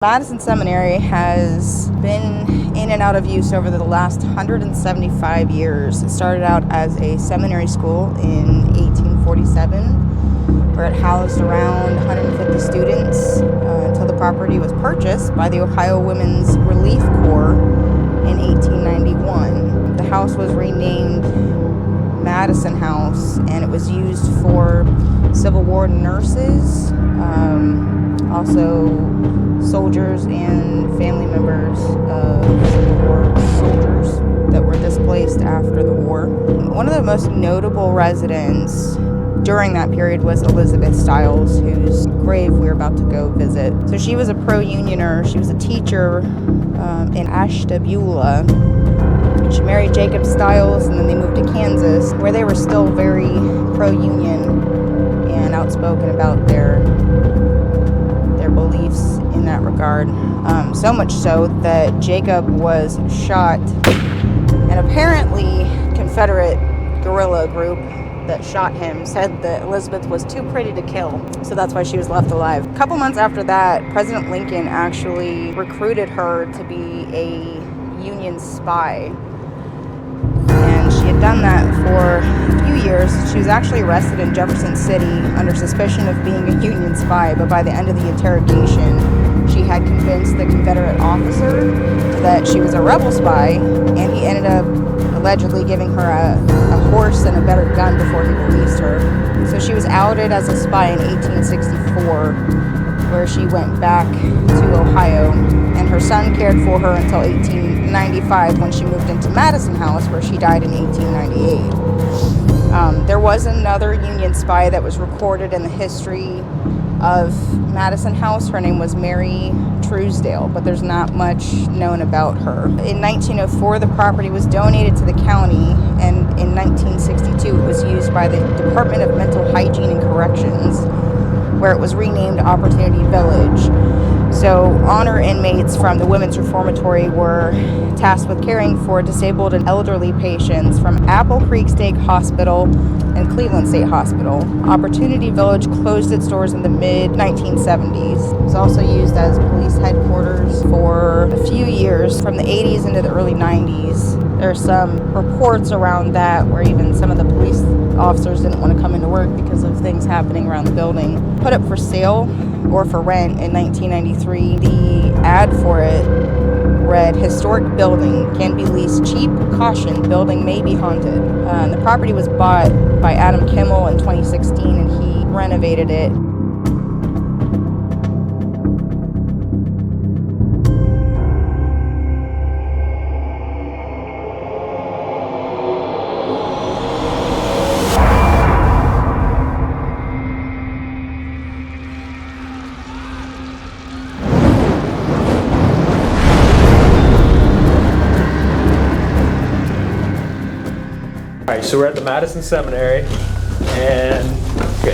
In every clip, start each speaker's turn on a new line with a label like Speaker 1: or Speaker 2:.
Speaker 1: Madison Seminary has been in and out of use over the last 175 years. It started out as a seminary school in 1847, where it housed around 150 students until the property was purchased by the Ohio Women's Relief Corps in 1891. The house was renamed Madison House, and it was used for Civil War nurses, also soldiers and family members of Civil War soldiers that were displaced after the war. One of the most notable residents during that period was Elizabeth Stiles, whose grave we're about to go visit. So she was a pro-unioner. She was a teacher in Ashtabula. She married Jacob Stiles, and then they moved to Kansas, where they were still very pro-union and outspoken about their beliefs in that regard. So much so that Jacob was shot, and apparently Confederate guerrilla group that shot him said that Elizabeth was too pretty to kill, so that's why she was left alive. A couple months after that, President Lincoln actually recruited her to be a Union spy, and she had done that for a few years. She was actually arrested in Jefferson City under suspicion of being a Union spy, but by the end of the interrogation, she had convinced the Confederate officer that she was a rebel spy, and he ended up allegedly giving her a horse and a better gun before he released her. So she was outed as a spy in 1864, where she went back to Ohio, and her son cared for her until 1895 when she moved into Madison House, where she died in 1898. There was another Union spy that was recorded in the history of Madison House. Her name was Mary Truesdale, but there's not much known about her. In 1904, the property was donated to the county, and in 1962, it was used by the Department of Mental Hygiene and Corrections, where it was renamed Opportunity Village. So honor inmates from the Women's Reformatory were tasked with caring for disabled and elderly patients from Apple Creek State Hospital and Cleveland State Hospital. Opportunity Village closed its doors in the mid-1970s. It was also used as police headquarters for a few years, from the 80s into the early 90s. There are some reports around that where even some of the police officers didn't want to come into work because of things happening around the building. Put up for sale or for rent in 1993. The ad for it read, "Historic building can be leased cheap. Caution, building may be haunted." The property was bought by Adam Kimmel in 2016, and he renovated it.
Speaker 2: All right, so we're at the Madison Seminary, and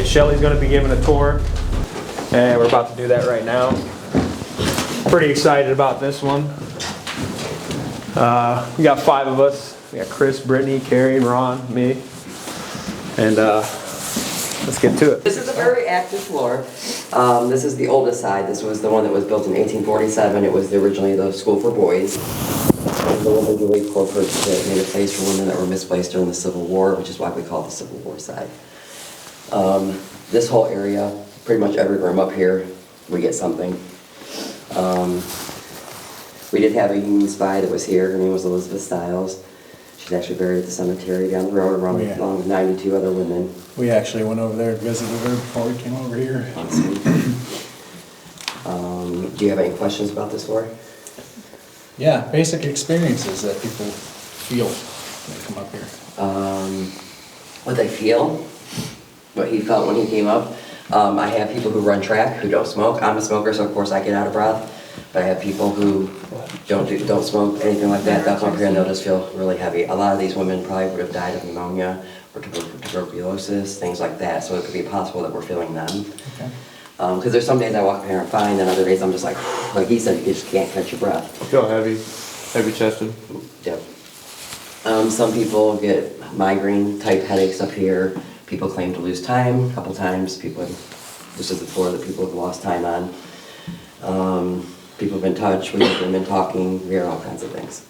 Speaker 2: Shelly's going to be giving a tour, and we're about to do that right now. Pretty excited about this one. We got 5 of us. We got Chris, Brittany, Carrie, and Ron, me, and let's get to it.
Speaker 3: This is a very active floor. This is the oldest side. This was the one that was built in 1847. It was originally the school for boys. The Women's Relief Corps purchased it, made a place for women that were misplaced during the Civil War, which is why we call it the Civil War side. This whole area, pretty much every room up here, we get something. We did have a Union spy that was here. Her name was Elizabeth Stiles. She's actually buried at the cemetery down the road, along with 92 other women.
Speaker 4: We actually went over there and visited her before we came over here.
Speaker 3: Do you have any questions about this floor?
Speaker 4: Yeah, basic experiences that people feel when they come up here.
Speaker 3: What they feel, what he felt when he came up. I have people who run track who don't smoke. I'm a smoker, so of course I get out of breath. But I have people who don't smoke, anything like that. They'll come up here and they'll just feel really heavy. A lot of these women probably would have died of pneumonia or tuberculosis, things like that. So it could be possible that we're feeling them.
Speaker 4: Okay.
Speaker 3: Because there's some days I walk up here and I'm fine, then other days I'm just like he said, you just can't catch your breath.
Speaker 2: I feel heavy chested.
Speaker 3: Yep. Some people get migraine type headaches up here. People claim to lose time a couple times. This is the floor that people have lost time on. People have been touched, we've been talking, we hear all kinds of things.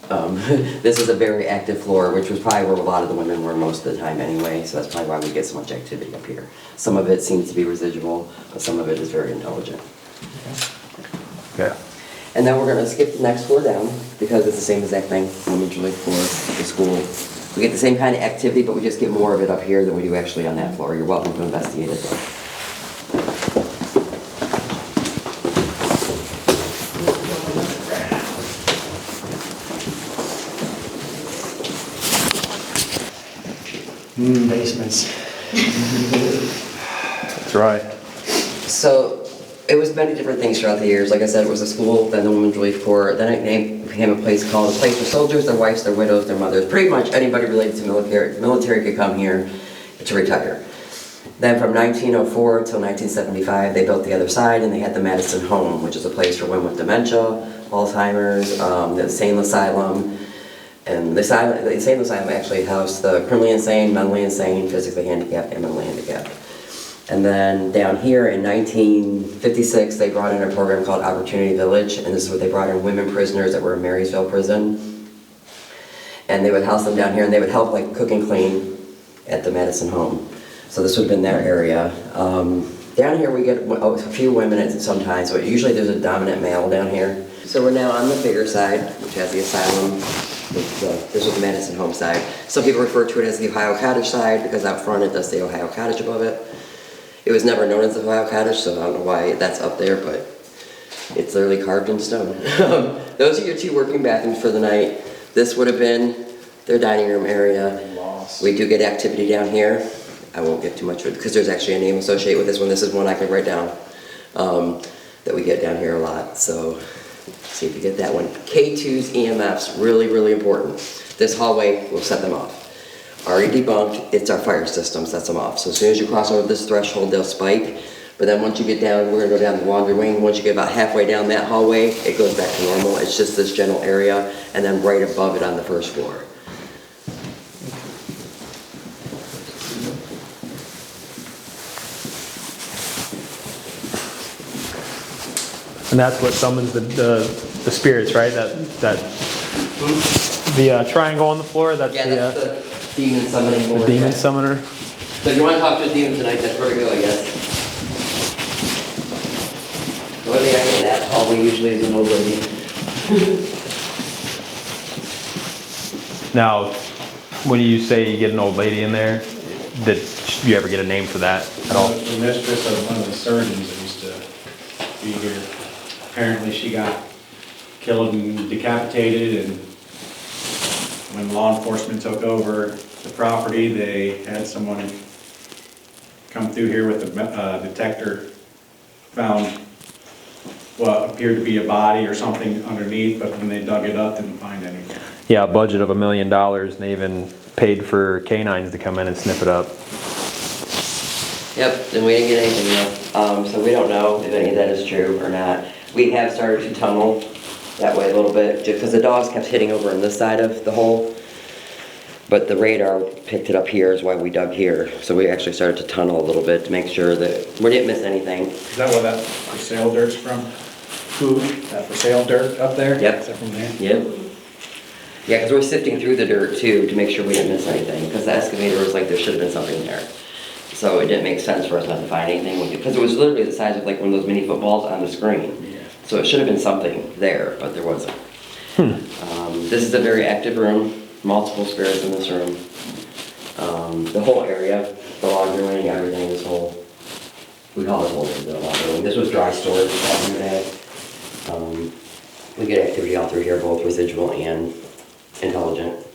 Speaker 3: This is a very active floor, which was probably where a lot of the women were most of the time anyway, so that's probably why we get so much activity up here. Some of it seems to be residual, but some of it is very intelligent.
Speaker 2: Okay.
Speaker 3: And then we're gonna skip the next floor down, because it's the same exact thing, women's relief floor, the school. We get the same kind of activity, but we just get more of it up here than we do actually on that floor. You're welcome to investigate it though.
Speaker 4: Basements.
Speaker 2: That's right.
Speaker 3: So it was many different things throughout the years. Like I said, it was a school, then the Women's Relief Corps, then it became a place called a place for soldiers, their wives, their widows, their mothers. Pretty much anybody related to military could come here to retire. Then from 1904 till 1975, they built the other side and they had the Madison Home, which is a place for women with dementia, Alzheimer's, the insane asylum. And the insane asylum actually housed the criminally insane, mentally insane, physically handicapped, and mentally handicapped. And then down here in 1956, they brought in a program called Opportunity Village, and this is where they brought in women prisoners that were in Marysville prison. And they would house them down here, and they would help like cook and clean at the Madison Home. So this would have been their area. Down here we get a few women sometimes, but usually there's a dominant male down here. So we're now on the bigger side, which has the asylum. This was the Madison Home side. Some people refer to it as the Ohio Cottage side because out front it does say Ohio Cottage above it. It was never known as the Ohio Cottage, so I don't know why that's up there, but it's literally carved in stone. Those are your two working bathrooms for the night. This would have been their dining room area. We do get activity down here. I won't get too much of it because there's actually a name associated with this one. This is one I can write down that we get down here a lot. So see if you get that one. K2's EMFs, really, really important. This hallway will set them off. Already debunked, it's our fire system sets them off. So as soon as you cross over this threshold, they'll spike. But then once you get down, we're gonna go down the laundry wing. Once you get about halfway down that hallway, it goes back to normal. It's just this general area, and then right above it on the first floor.
Speaker 2: And that's what summons the spirits, right? The triangle on the floor. That's
Speaker 3: Yeah, that's the demon summoning board.
Speaker 2: the demon summoner.
Speaker 3: So if you want to talk to a demon tonight, that's where to go, I guess. The only thing I get that hallway usually is an old lady.
Speaker 2: Now, when you say you get an old lady in there, did you ever get a name for that at all?
Speaker 5: The mistress of one of the surgeons that used to be here. Apparently she got killed and decapitated, and when law enforcement took over the property, they had someone come through here with a detector, found what appeared to be a body or something underneath, but when they dug it up, didn't find anything.
Speaker 2: Yeah, a budget of $1 million, and they even paid for canines to come in and sniff it up.
Speaker 3: Yep, and we didn't get anything yet. So we don't know if any of that is true or not. We have started to tunnel that way a little bit, just because the dogs kept hitting over on this side of the hole. But the radar picked it up here is why we dug here. So we actually started to tunnel a little bit to make sure that we didn't miss anything.
Speaker 5: Is that where that for sale dirt's from? Who? That for sale dirt up there?
Speaker 3: Yep.
Speaker 5: Is that from there?
Speaker 3: Yep. Yeah, because we're sifting through the dirt too to make sure we didn't miss anything, because the excavator was like, there should have been something there. So it didn't make sense for us not to find anything, because it was literally the size of like one of those mini footballs on the screen.
Speaker 5: Yeah.
Speaker 3: So it should have been something there, but there wasn't. This is a very active room, multiple spirits in this room. The whole area, the laundry wing, everything, this whole, we call it whole the laundry wing. This was dry storage back in the day. We get activity all through here, both residual and intelligent.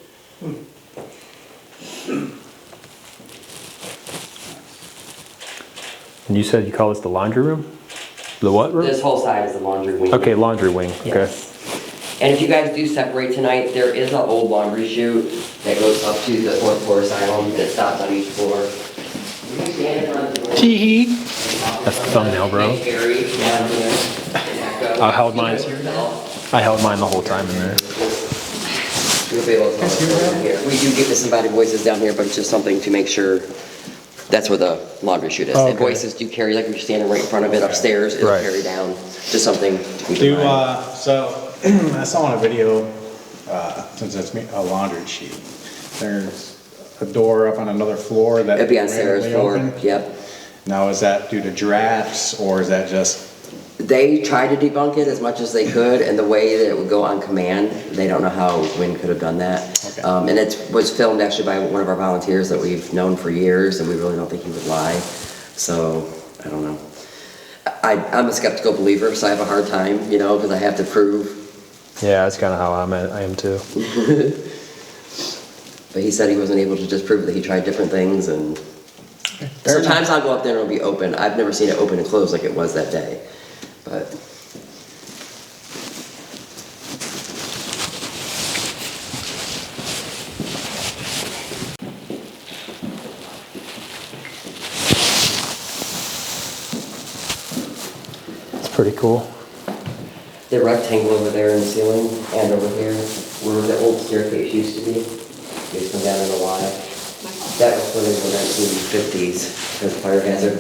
Speaker 2: And you said you call this the laundry room? The what room?
Speaker 3: This whole side is the laundry wing.
Speaker 2: Okay, laundry wing, okay.
Speaker 3: Yes. And if you guys do separate tonight, there is an old laundry chute that goes up to the fourth floor asylum that stops on each floor.
Speaker 2: Tee-hee. That's the thumbnail, bro. I held mine the whole time in there.
Speaker 3: You'll be able to tell us here. We do get disembodied voices down here, but it's just something to make sure That's where the laundry chute is.
Speaker 2: Oh,
Speaker 3: And
Speaker 2: okay.
Speaker 3: voices do carry, like if you're standing right in front of it upstairs, it'll
Speaker 2: Right.
Speaker 3: carry down. Just something to keep in mind.
Speaker 5: So, I saw on a video, since it's a laundry sheet, there's a door up on another floor that.
Speaker 3: It'd be on Sarah's
Speaker 5: randomly
Speaker 3: floor,
Speaker 5: opened.
Speaker 3: yep.
Speaker 5: Now, is that due to drafts, or is that just,
Speaker 3: They tried to debunk it as much as they could, and the way that it would go on command, they don't know how Wynn could have done that.
Speaker 5: Okay.
Speaker 3: And it was filmed actually by one of our volunteers that we've known for years, and we really don't think he would lie. So, I don't know. I'm a skeptical believer, so I have a hard time, because I have to prove.
Speaker 2: Yeah, that's kind of how I am too.
Speaker 3: But he said he wasn't able to just prove that he tried different things, and sometimes I'll go up there and it'll be open. I've never seen it open and close like it was that day. But
Speaker 2: It's pretty cool.
Speaker 3: the rectangle over there in the ceiling and over here where the old staircase used to be, it's come down in a lot. That was put in the 1950s as a fire hazard.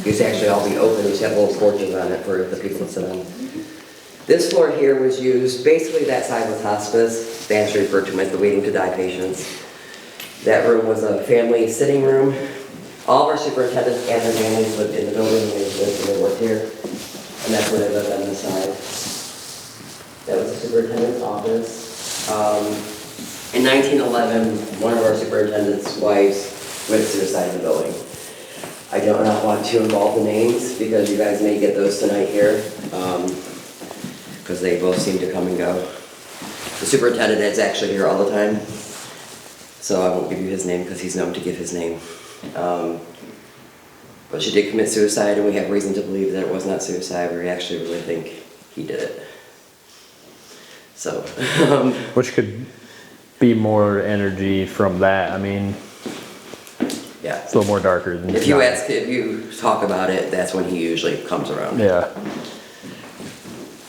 Speaker 3: It used to actually all be open, it used to have little porches on it for the people to sit on. This floor here was used, basically that side was hospice, they actually referred to them as the waiting to die patients. That room was a family sitting room. All of our superintendents and their families lived in the building, and they worked here. And that's where they lived on this side. That was the superintendent's office. In 1911, one of our superintendent's wives committed suicide in the building. I do not want to involve the names because you guys may get those tonight here, because they both seem to come and go. The superintendent is actually here all the time, so I won't give you his name because he's known to give his name. But she did commit suicide, and we have reason to believe that it was not suicide. We actually really think he did it. So,
Speaker 2: Which could be more energy from that. I mean,
Speaker 3: yeah.
Speaker 2: it's a little more darker than.
Speaker 3: If you talk about it, that's when he usually comes around.
Speaker 2: Yeah.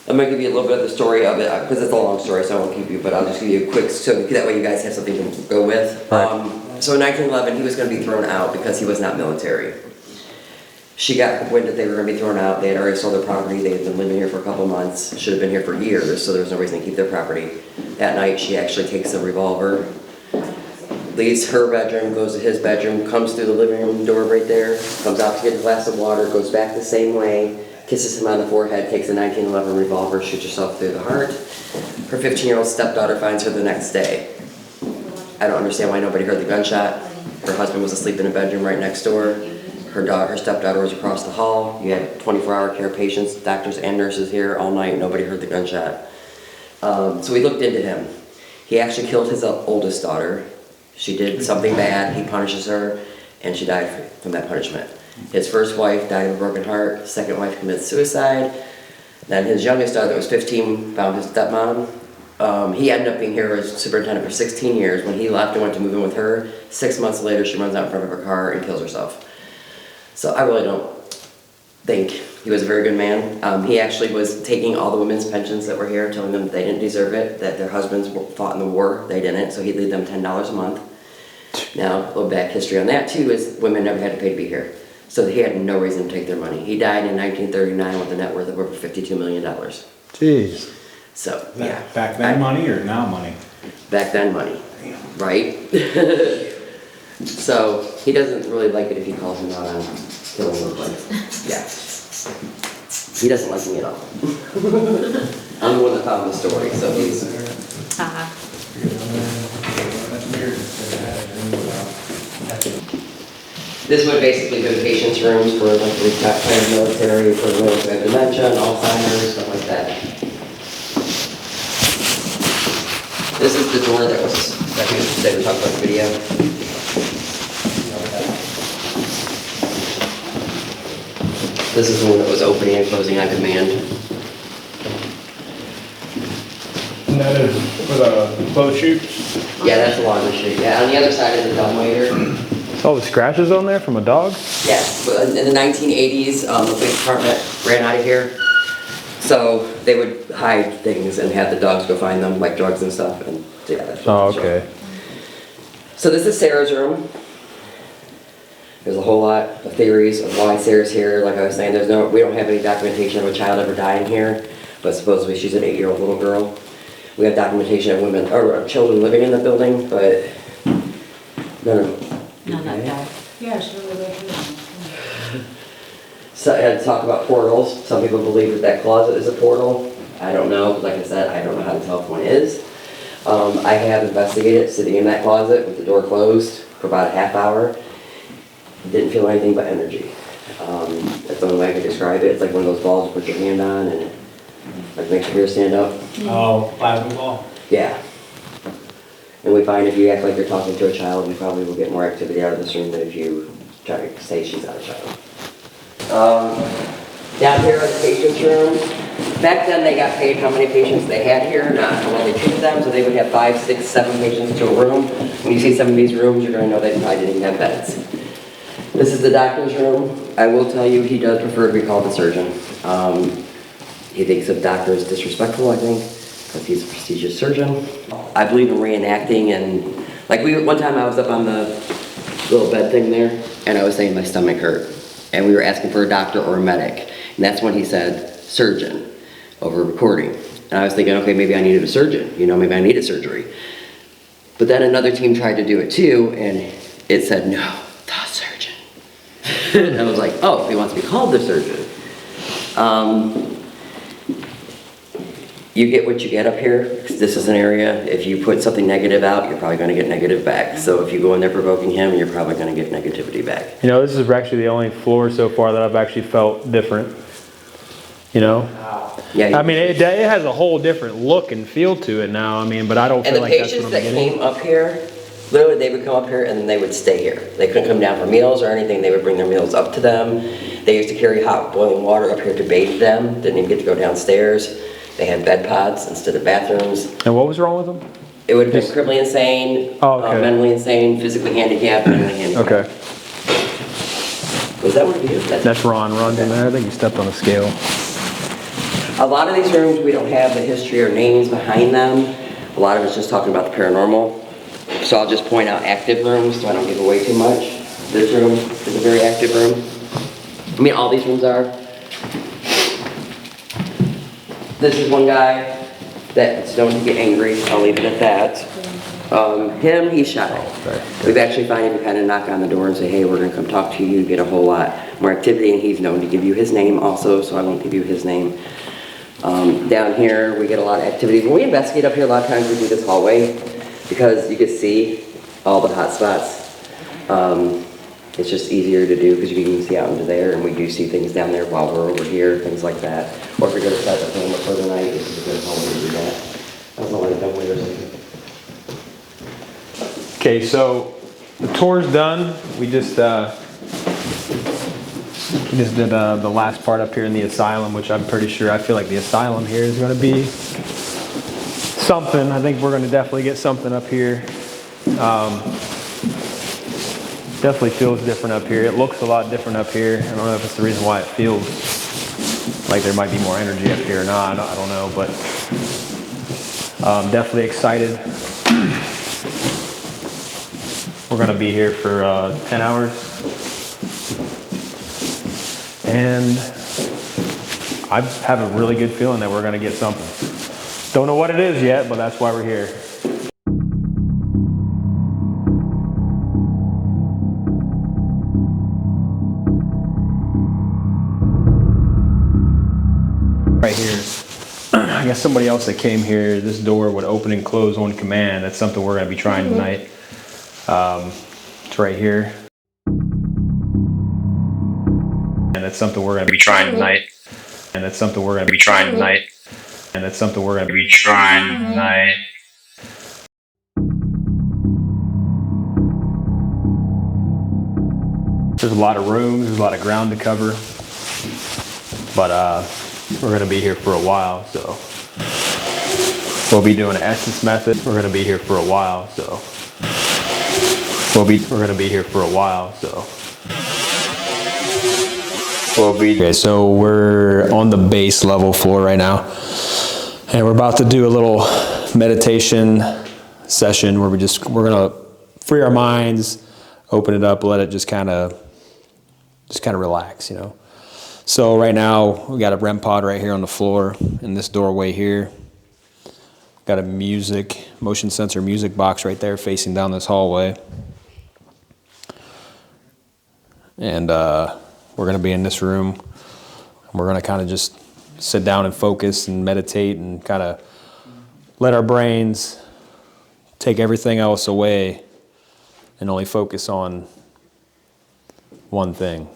Speaker 3: I'm gonna give you a little bit of the story of it, because it's a long story, so I won't keep you, but I'll just give you a quick, so that way you guys have something to go with.
Speaker 2: Right.
Speaker 3: So in 1911, he was gonna be thrown out because he was not military. She got wind that they were gonna be thrown out, they had already sold their property, they had been living here for a couple months, should have been here for years, so there was no reason to keep their property. That night, she actually takes a revolver, leaves her bedroom, goes to his bedroom, comes through the living room door right there, comes out to get a glass of water, goes back the same way, kisses him on the forehead, takes a 1911 revolver, shoots herself through the heart. Her 15-year-old stepdaughter finds her the next day. I don't understand why nobody heard the gunshot. Her husband was asleep in a bedroom right next door. Her stepdaughter was across the hall. You had 24-hour care patients, doctors and nurses here all night. Nobody heard the gunshot. So we looked into him. He actually killed his oldest daughter. She did something bad. He punishes her, and she died from that punishment. His first wife died of a broken heart. Second wife committed suicide. Then his youngest daughter, that was 15, found his stepmom. He ended up being here as superintendent for 16 years. When he left and went to move in with her, 6 months later, she runs out in front of her car and kills herself. So I really don't think he was a very good man. He actually was taking all the women's pensions that were here, telling them they didn't deserve it, that their husbands fought in the war, they didn't, so he'd leave them $10 a month. Now, a little back history on that too is women never had to pay to be here. So he had no reason to take their money. He died in 1939 with a net worth of over $52 million.
Speaker 2: Jeez.
Speaker 3: So,
Speaker 5: that
Speaker 3: yeah.
Speaker 5: back then money or now money?
Speaker 3: Back then money, right? So, he doesn't really like it if he calls him out on killing everybody. Yeah. He doesn't like me at all. I'm the one that found the story, so he's... This would basically be the patient's rooms for like the retired military, for those who have dementia, Alzheimer's, stuff like that. This is the door that we talked about in the video. This is the one that was opening and closing on command.
Speaker 6: And that is for the closed chutes?
Speaker 3: Yeah, that's a laundry chute. Yeah, on the other side is the dumbwaiter.
Speaker 2: All the scratches on there from a dog?
Speaker 3: Yes, but in the 1980s, the police department ran out of here. So they would hide things and have the dogs go find them, like drugs and stuff. And yeah, that's what
Speaker 2: Oh,
Speaker 3: it's for.
Speaker 2: okay.
Speaker 3: So this is Sarah's room. There's a whole lot of theories of why Sarah's here. Like I was saying, we don't have any documentation of a child ever dying here, but supposedly she's an 8-year-old little girl. We have documentation of women or children living in the building, but none of them.
Speaker 7: No, not that.
Speaker 8: Yeah, she really like it.
Speaker 3: So I had to talk about portals. Some people believe that that closet is a portal. I don't know. Like I said, I don't know how to tell if one is. I have investigated sitting in that closet with the door closed for about a half hour. Didn't feel anything but energy. That's the only way I can describe it. It's like one of those balls you put your hand on and it like makes your hair stand up.
Speaker 5: Oh, plasma ball.
Speaker 3: Yeah. And we find if you act like you're talking to a child, we probably will get more activity out of this room than if you try to say she's not a child. Down here in the patient's room, back then they got paid how many patients they had here, not how well they treated them, so they would have 5, 6, 7 patients to a room. When you see some of these rooms, you're going to know they probably didn't even have beds. This is the doctor's room. I will tell you, he does prefer to be called the surgeon. He thinks of doctor as disrespectful, I think, because he's a prestigious surgeon. I believe in reenacting, and like one time I was up on the little bed thing there, and I was saying my stomach hurt, and we were asking for a doctor or a medic, and that's when he said surgeon over recording. And I was thinking, okay, maybe I needed a surgeon, maybe I needed surgery. But then another team tried to do it too, and it said, no, the surgeon. And I was like, oh, he wants to be called the surgeon. You get what you get up here. This is an area, if you put something negative out, you're probably going to get negative back. So if you go in there provoking him, you're probably going to get negativity back.
Speaker 2: This is actually the only floor so far that I've actually felt different.
Speaker 3: Yeah.
Speaker 2: I mean, it has a whole different look and feel to it now. I mean, but I don't feel like that's what I'm
Speaker 3: And the patients that
Speaker 2: getting.
Speaker 3: came up here, literally they would come up here and then they would stay here. They couldn't come down for meals or anything. They would bring their meals up to them. They used to carry hot boiling water up here to bathe them. Didn't even get to go downstairs. They had bed pods instead of bathrooms.
Speaker 2: And what was wrong with them?
Speaker 3: It would have been criminally insane, mentally insane, physically handicapped, mentally handicapped.
Speaker 2: Okay.
Speaker 3: Was that what it is?
Speaker 2: That's Ron. Ron's in there. I think he stepped on a scale.
Speaker 3: A lot of these rooms, we don't have the history or names behind them. A lot of it's just talking about the paranormal. So I'll just point out active rooms so I don't give away too much. This room is a very active room. I mean, all these rooms are. This is one guy that's known to get angry. I'll leave it at that. Him, he's shy. We've actually found if you kind of knock on the door and say, hey, we're going to come talk to you, you get a whole lot more activity, and he's known to give you his name also, so I won't give you his name. Down here, we get a lot of activity. When we investigate up here, a lot of times we do this hallway because you can see all the hot spots. It's just easier to do because you can see out into there, and we do see things down there while we're over here, things like that. Or if you're going to set the camera for the night, this is a good hallway to do that. I don't know why the dumb way or something.
Speaker 2: Okay, so the tour's done. We just did the last part up here in the asylum, which I'm pretty sure, I feel like the asylum here is going to be something. I think we're going to definitely get something up here. Definitely feels different up here. It looks a lot different up here. I don't know if it's the reason why it feels like there might be more energy up here or not. I don't know, but definitely excited. We're going to be here for 10 hours. And I have a really good feeling that we're going to get something. Don't know what it is yet, but that's why we're here. Right here, I guess somebody else that came here, this door would open and close on command. That's something we're going to be trying tonight. It's right here. And that's something we're going to be trying tonight. And that's something we're going to be trying tonight. And that's something we're going to be trying tonight. There's a lot of rooms, there's a lot of ground to cover. But we're going to be here for a while, so we'll be doing an essence method. We're going to be here for a while, so we're going to be here for a while, so okay, so we're on the base level floor right now, and we're about to do a little meditation session where we're going to free our minds, open it up, let it just kind of just kind of relax, you know. So right now we got a REM pod right here on the floor in this doorway here. Got a motion sensor music box right there facing down this hallway. And we're going to be in this room. We're going to kind of just sit down and focus and meditate and kind of let our brains take everything else away and only focus on one thing.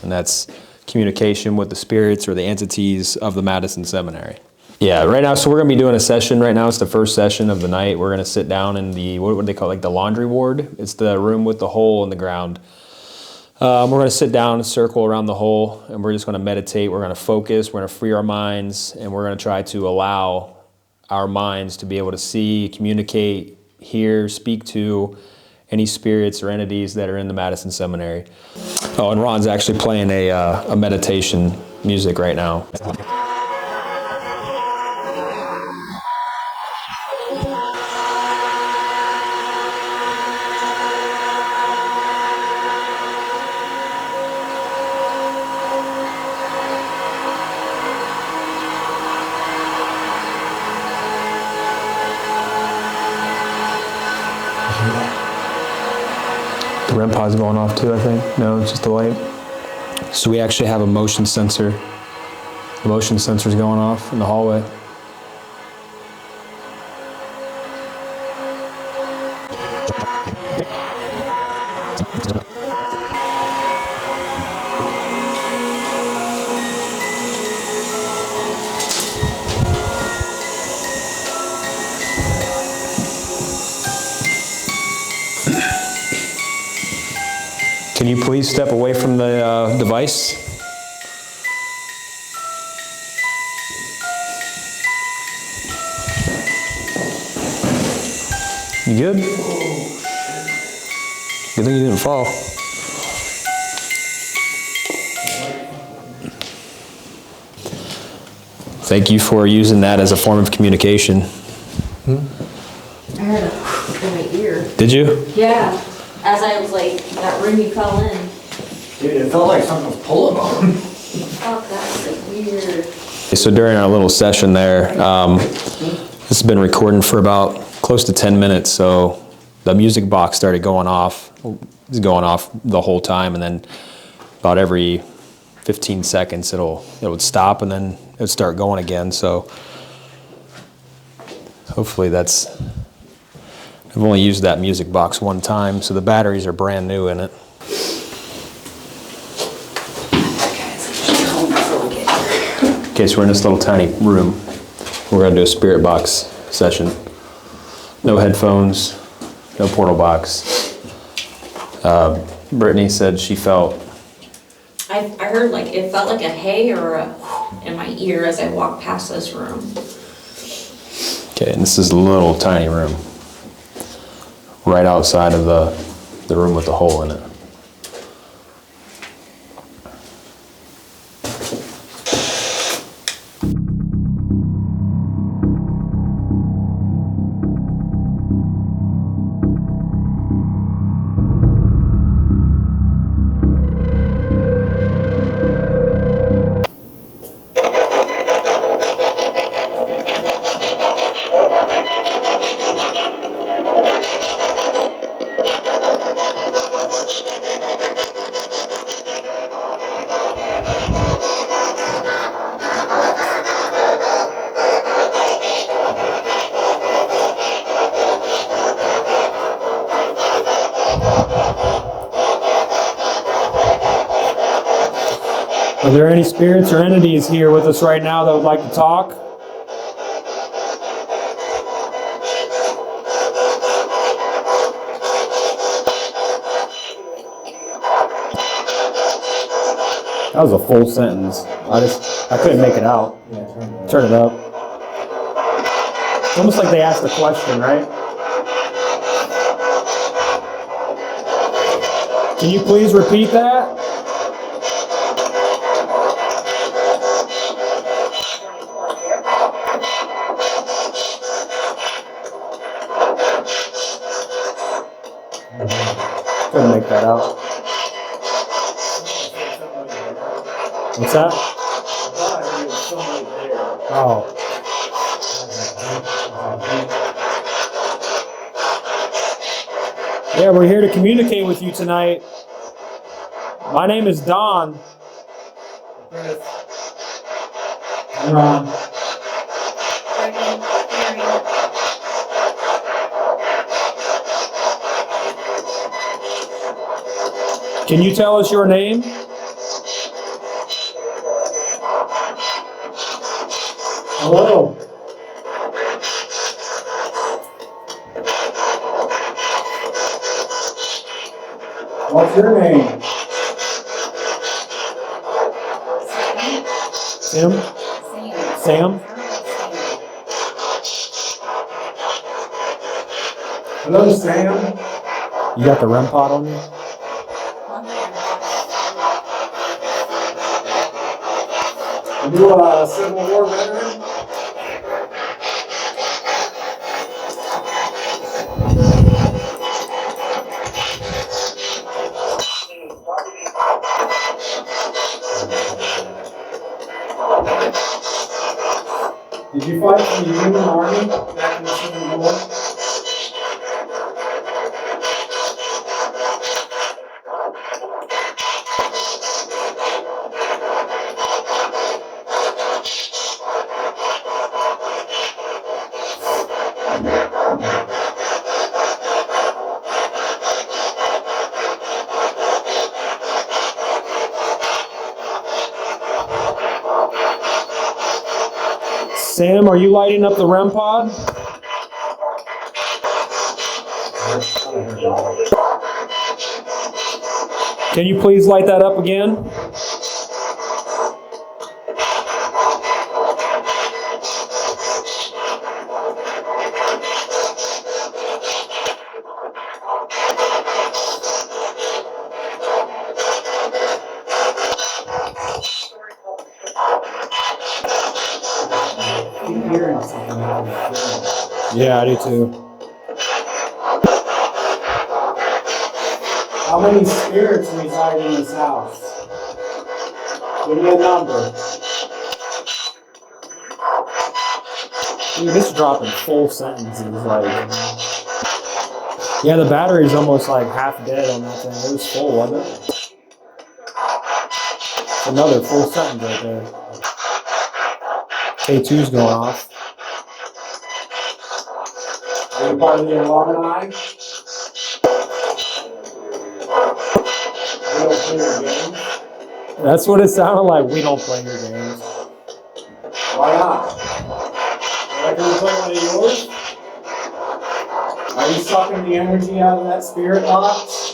Speaker 2: And that's communication with the spirits or the entities of the Madison Seminary. Yeah, right now, so we're going to be doing a session right now. It's the first session of the night. We're going to sit down in the, what do they call it, like the laundry ward? It's the room with the hole in the ground. We're going to sit down and circle around the hole, and we're just going to meditate. We're going to focus. We're going to free our minds, and we're going to try to allow our minds to be able to see, communicate, hear, speak to any spirits or entities that are in the Madison Seminary. Oh, and Ron's actually playing a meditation music right now. The REM pod's going off too, I think. No, it's just the light. So we actually have a motion sensor. The motion sensor's going off in the hallway. Can you please step away from the device? You good? Good thing you didn't fall. Thank you for using that as a form of communication.
Speaker 8: I heard it in my ear.
Speaker 2: Did you?
Speaker 8: Yeah, as I was like, that room you fell in.
Speaker 5: Dude, it felt like something was pulling on him.
Speaker 8: Oh, that's like weird.
Speaker 2: So during our little session there, this has been recording for about close to 10 minutes, so the music box started going off. It was going off the whole time, and then about every 15 seconds it would stop, and then it would start going again. So hopefully that's, I've only used that music box one time, so the batteries are brand new in it. Okay, so we're in this little tiny room. We're gonna do a spirit box session. No headphones, no portal box. Brittany said she felt.
Speaker 7: I heard like, it felt like a hey or a in my ear as I walked past this room.
Speaker 2: Okay, and this is a little tiny room. Right outside of the room with the hole in it. Are there any spirits or entities here with us right now that would like to talk? That was a full sentence. I couldn't make it out. Turn it up. Almost like they asked a question, right? Can you please repeat that? Couldn't make that out. What's that? Oh. Yeah, we're here to communicate with you tonight. My name is Don. Ron. Can you tell us your name? Hello. What's your name? Sam? Sam?
Speaker 6: Hello, Sam.
Speaker 2: You got the REM pod on you?
Speaker 6: Are you a Civil War veteran? Did you fight for the Union Army back in the Civil War?
Speaker 2: Sam, are you lighting up the REM pod? Can you please light that up again? Yeah, I do too.
Speaker 6: How many spirits reside in this house? Give me a number.
Speaker 2: Dude, this is dropping full sentences. Like, yeah, the battery's almost like half dead on that thing. It was full, wasn't it? Another full sentence right there. K2's going off.
Speaker 6: Are you part of the alumni? We don't play your games.
Speaker 2: That's what it sounded like. We don't play your games.
Speaker 6: Why not? Can we play one of yours? Are you sucking the energy out of that spirit box?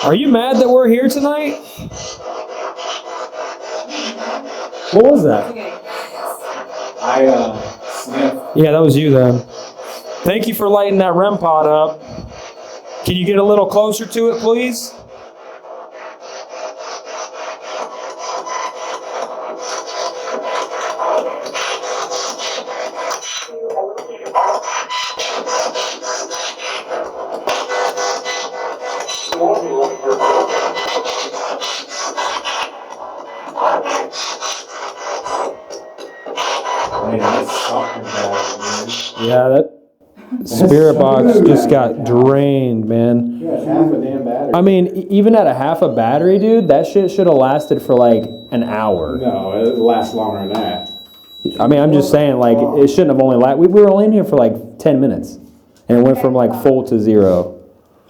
Speaker 2: Are you mad that we're here tonight? What was that?
Speaker 6: I sniffed.
Speaker 2: Yeah, that was you then. Thank you for lighting that REM pod up. Can you get a little closer to it, please?
Speaker 6: Man, that's something bad, man.
Speaker 2: Yeah, that spirit box just got drained, man.
Speaker 6: You got half a damn battery.
Speaker 2: I mean, even at a half a battery, dude, that shit should have lasted for like an hour.
Speaker 6: No, it lasts longer than that.
Speaker 2: I mean, I'm just saying, like, it shouldn't have only lasted. We were only in here for like 10 minutes, and it went from like full to zero.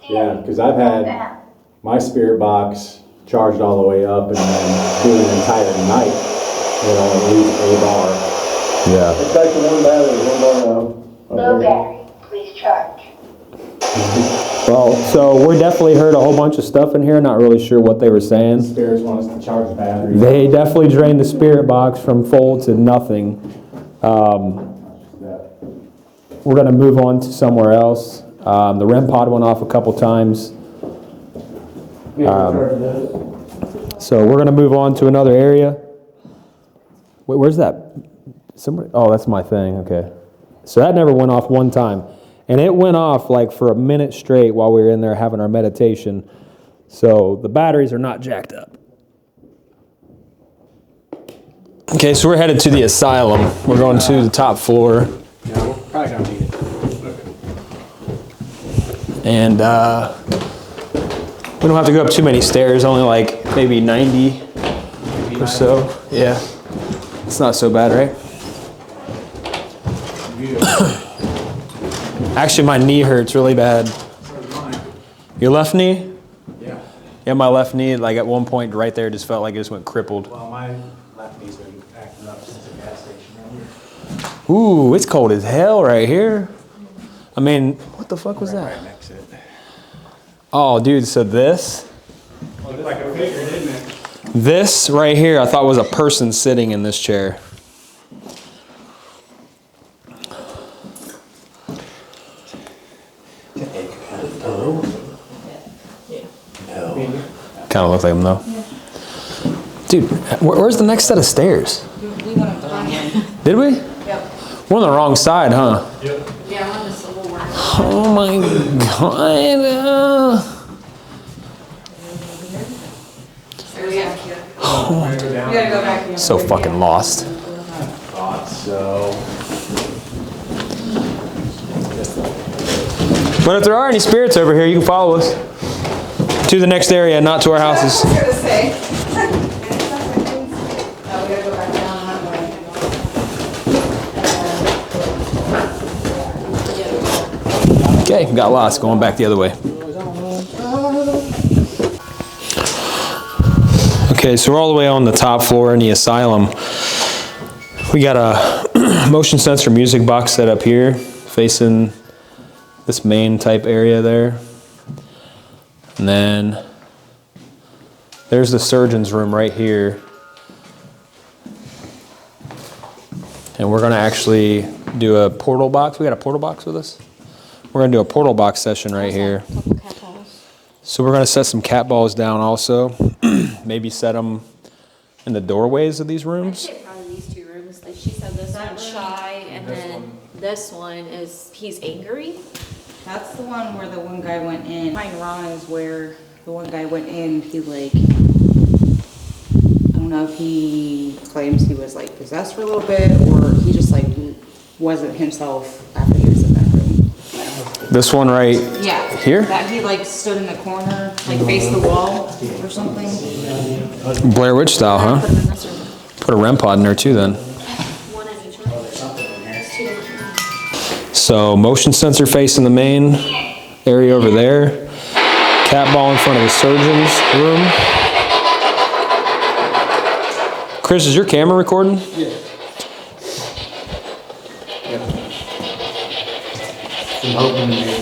Speaker 6: Yeah, because I've had my spirit box charged all the way up and then do an entire night, you know, and lose a bar.
Speaker 2: Yeah.
Speaker 6: It's back to one battery, one bar now.
Speaker 9: Low battery, please charge.
Speaker 2: Well, so we definitely heard a whole bunch of stuff in here. Not really sure what they were saying.
Speaker 6: Spirits want us to charge the battery.
Speaker 2: They definitely drained the spirit box from full to nothing. We're going to move on to somewhere else. The REM pod went off a couple times. So we're going to move on to another area. Wait, where's that Somebody, oh, that's my thing. Okay. So that never went off one time. And it went off like for a minute straight while we were in there having our meditation. So the batteries are not jacked up. Okay, so we're headed to the asylum. We're going to the top floor.
Speaker 5: Yeah, we're probably gonna need it.
Speaker 2: And we don't have to go up too many stairs, only like maybe 90 or so. Yeah. It's not so bad, right? Actually, my knee hurts really bad. Your left knee?
Speaker 5: Yeah.
Speaker 2: Yeah, my left knee, like at one point right there, just felt like it just went crippled.
Speaker 5: Well, my left knee's been acting up since the gas station around here.
Speaker 2: Ooh, it's cold as hell right here. I mean, what the fuck was that?
Speaker 5: Right next to it.
Speaker 2: Oh, dude, so this?
Speaker 5: Looked like a figure, didn't it?
Speaker 2: This right here, I thought was a person sitting in this chair. Kind of looks like him though. Dude, where's the next set of stairs?
Speaker 1: We went up the wrong way.
Speaker 2: Did we?
Speaker 1: Yep.
Speaker 2: We're on the wrong side, huh?
Speaker 5: Yep.
Speaker 7: Yeah, we're on the civil war.
Speaker 2: Oh my god.
Speaker 1: We gotta go back.
Speaker 2: So fucking lost.
Speaker 5: Thought so.
Speaker 2: But if there are any spirits over here, you can follow us to the next area, not to our houses.
Speaker 1: I was gonna say. We gotta go back down that way.
Speaker 2: Okay, got lost, going back the other way. Okay, so we're all the way on the top floor in the asylum. We got a motion sensor music box set up here, facing this main type area there. And then there's the surgeon's room right here. And we're gonna actually do a portal box. We got a portal box with us? We're gonna do a portal box session right here. So we're gonna set some cat balls down also. Maybe set them in the doorways of these rooms.
Speaker 7: I'd say probably these two rooms. Like she said, this one's shy, and then this one is he's angry.
Speaker 1: That's the one where the one guy went in. Mine wrong is where the one guy went in, he like, I don't know if he claims he was like possessed for a little bit, or he just like wasn't himself after he was in that room.
Speaker 2: This one right
Speaker 1: Yeah.
Speaker 2: here?
Speaker 1: That he like stood in the corner, like faced the wall or something.
Speaker 2: Blair Witch style, huh?
Speaker 7: Put them in this room.
Speaker 2: Put a REM pod in there too then.
Speaker 7: One in each room. There's two different rooms.
Speaker 2: So motion sensor facing the main area over there. Cat ball in front of the surgeon's room. Chris, is your camera recording?
Speaker 4: Yeah. I'm hoping maybe.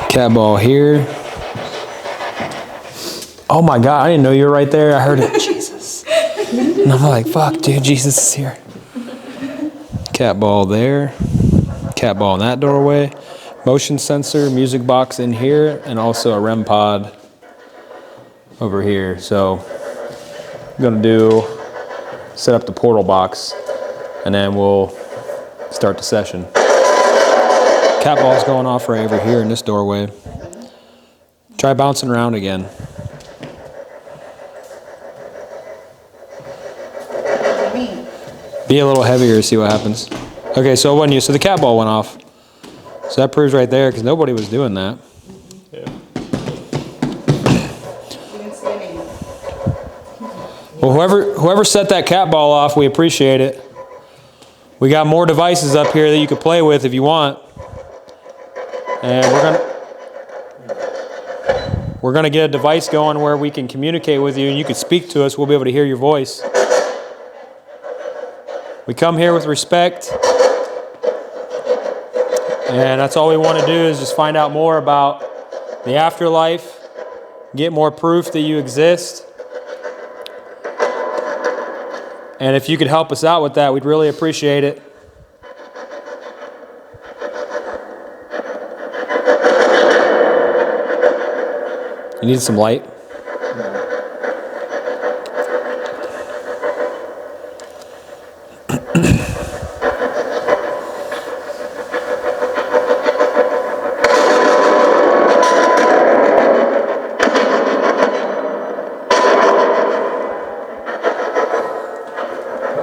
Speaker 2: Cat ball here. Oh my God, I didn't know you were right there. I heard it. Jesus. And I'm like, fuck, dude, Jesus is here. Cat ball there. Cat ball in that doorway. Motion sensor, music box in here, and also a REM pod over here. So I'm gonna set up the portal box, and then we'll start the session. Cat ball's going off right over here in this doorway. Try bouncing around again. Be a little heavier, see what happens. Okay, so it wasn't you. So the cat ball went off. So that proves right there, because nobody was doing that. Well, whoever set that cat ball off, we appreciate it. We got more devices up here that you could play with if you want. And we're gonna get a device going where we can communicate with you and you can speak to us. We'll be able to hear your voice. We come here with respect. And that's all we want to do is just find out more about the afterlife, get more proof that you exist. And if you could help us out with that, we'd really appreciate it. You need some light?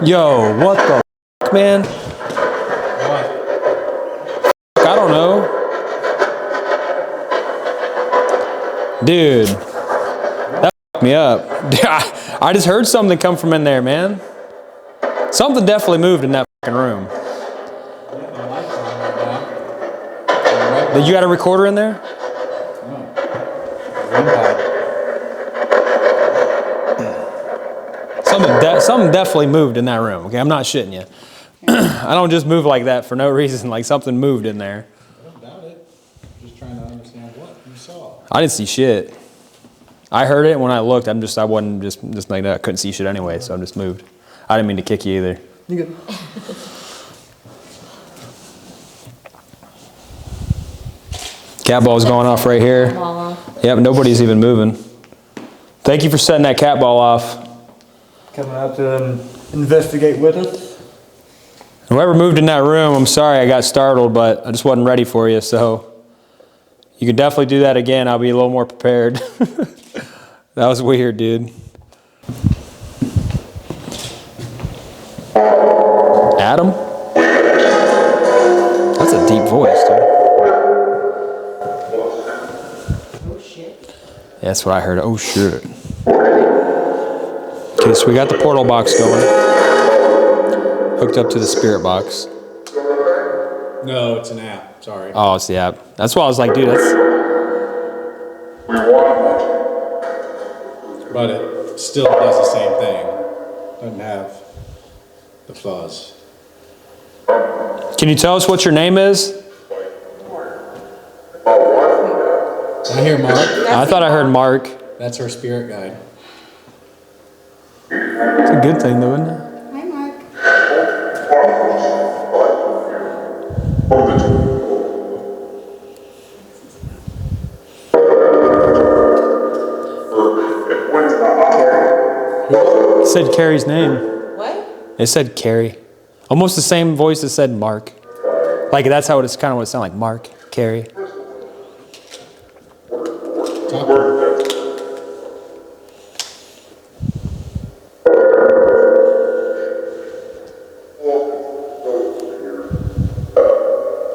Speaker 2: Yo, what the f***, man?
Speaker 4: What?
Speaker 2: I don't know. Dude, that f***ed me up. I just heard something come from in there, man. Something definitely moved in that fucking room.
Speaker 4: Yeah, the light's on right now.
Speaker 2: Did you got a recorder in there? Something definitely moved in that room. Okay, I'm not shitting you. I don't just move like that for no reason. Like something moved in there.
Speaker 4: I don't doubt it. Just trying to understand what you saw.
Speaker 2: I didn't see shit. I heard it, and when I looked, I wasn't just like that. I couldn't see shit anyway, so I just moved. I didn't mean to kick you either. You good? Cat ball's going off right here. Yep, nobody's even moving. Thank you for setting that cat ball off.
Speaker 6: Coming out to investigate with us.
Speaker 2: Whoever moved in that room, I'm sorry I got startled, but I just wasn't ready for you, so you could definitely do that again. I'll be a little more prepared. That was weird, dude. Adam? That's a deep voice, dude.
Speaker 8: Oh shit.
Speaker 2: Yeah, that's what I heard. Oh, shit. Okay, so we got the portal box going. Hooked up to the spirit box.
Speaker 4: No, it's an app. Sorry.
Speaker 2: Oh, it's the app. That's why I was like, dude, that's...
Speaker 4: But it still does the same thing. Doesn't have the fuzz.
Speaker 2: Can you tell us what your name is?
Speaker 4: I hear Mark.
Speaker 2: I thought I heard Mark.
Speaker 4: That's our spirit guide.
Speaker 2: It's a good thing, though, isn't it?
Speaker 8: Hi, Mark.
Speaker 2: It said Carrie's name.
Speaker 8: What?
Speaker 2: It said Carrie. Almost the same voice that said Mark. Like, that's how it's kind of what it sounded like. Mark, Carrie.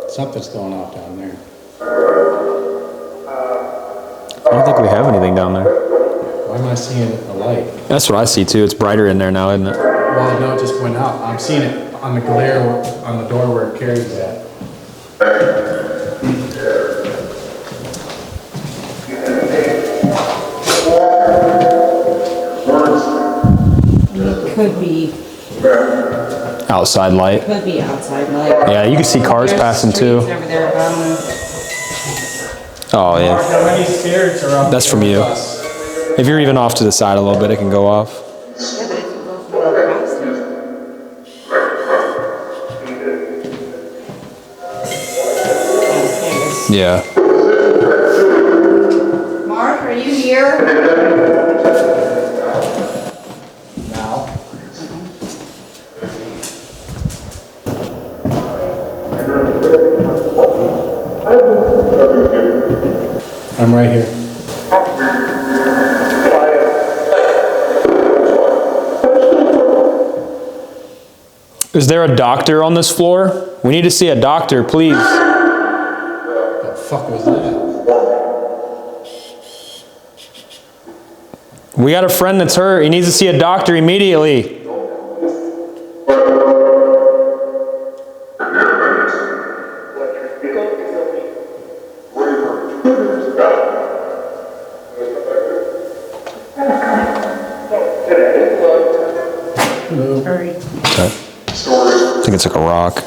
Speaker 4: Something's going off down there.
Speaker 2: I don't think we have anything down there.
Speaker 4: Why am I seeing a light?
Speaker 2: That's what I see, too. It's brighter in there now, isn't it?
Speaker 4: Well, no, it just went out. I'm seeing it on the glare on the door where Carrie's at.
Speaker 8: It could be
Speaker 2: Outside light.
Speaker 8: outside light.
Speaker 2: Yeah, you can see cars
Speaker 8: There's
Speaker 2: passing, too.
Speaker 8: streets over there above them.
Speaker 2: Oh, yeah.
Speaker 4: How many spirits are up
Speaker 2: That's from
Speaker 4: there
Speaker 2: you.
Speaker 4: with us?
Speaker 2: If you're even off to the side a little bit, it can go off.
Speaker 8: Yeah, but if you go further past it.
Speaker 2: Yeah.
Speaker 8: Mark, are you here?
Speaker 4: Now? I'm right here.
Speaker 2: Is there a doctor on this floor? We need to see a doctor, please.
Speaker 4: What the fuck was that?
Speaker 2: We got a friend that's hurt. He needs to see a doctor immediately.
Speaker 8: Hurry.
Speaker 2: Okay. I think it's like a rock.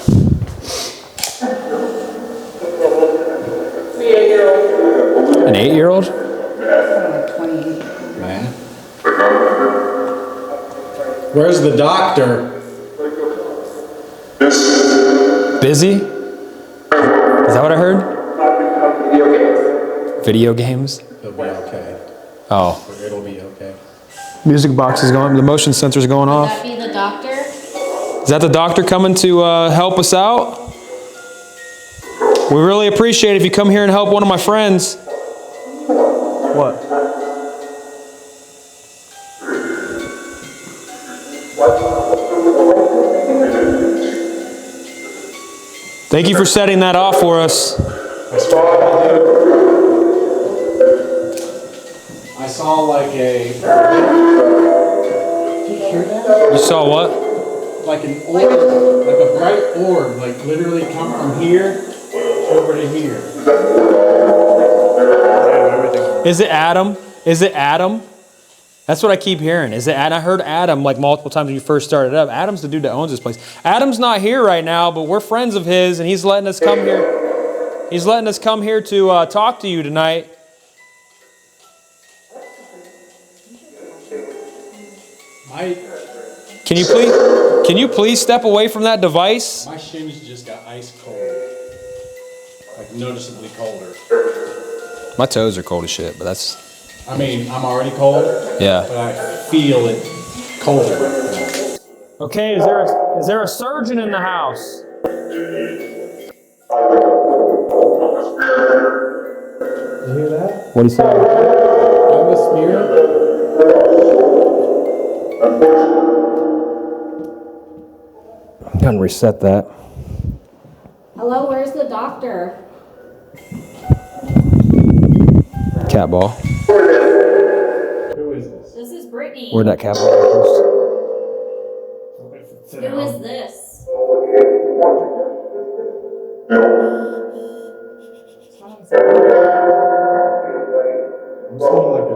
Speaker 2: An 8-year-old?
Speaker 8: Like 28.
Speaker 4: Man. Where's the doctor?
Speaker 2: Busy? Is that what I heard? Video games?
Speaker 4: He'll be okay.
Speaker 2: Oh.
Speaker 4: Or it'll be okay.
Speaker 2: Music box is going, the motion sensor's going
Speaker 7: Would
Speaker 2: off.
Speaker 7: that be the doctor?
Speaker 2: Is that the doctor coming to help us out? We really appreciate it if you come here and help one of my friends. What? Thank you for setting that off for us.
Speaker 4: I saw like a... Did you hear that?
Speaker 2: You saw what?
Speaker 4: Like an orb, like a bright orb, like literally come from here over to here.
Speaker 2: Is it Adam? Is it Adam? That's what I keep hearing. Is it Adam? I heard Adam like multiple times when you first started up. Adam's the dude that owns this place. Adam's not here right now, but we're friends of his, and he's letting us come here. He's letting us come here to talk to you tonight. Can you please step away from that device?
Speaker 4: My shins just got ice cold. Like noticeably colder.
Speaker 2: My toes are cold as shit, but that's...
Speaker 4: I mean, I'm already cold.
Speaker 2: Yeah.
Speaker 4: But I feel it colder.
Speaker 2: Okay, is there a surgeon in the house?
Speaker 4: You hear that?
Speaker 2: What do you say?
Speaker 4: I'm the spirit.
Speaker 2: I'm gonna reset that.
Speaker 7: Hello, where's the doctor?
Speaker 2: Cat ball.
Speaker 4: Who is this?
Speaker 7: This is Brittany.
Speaker 2: Where'd that cat ball go?
Speaker 7: Who is this?
Speaker 4: I'm seeing like a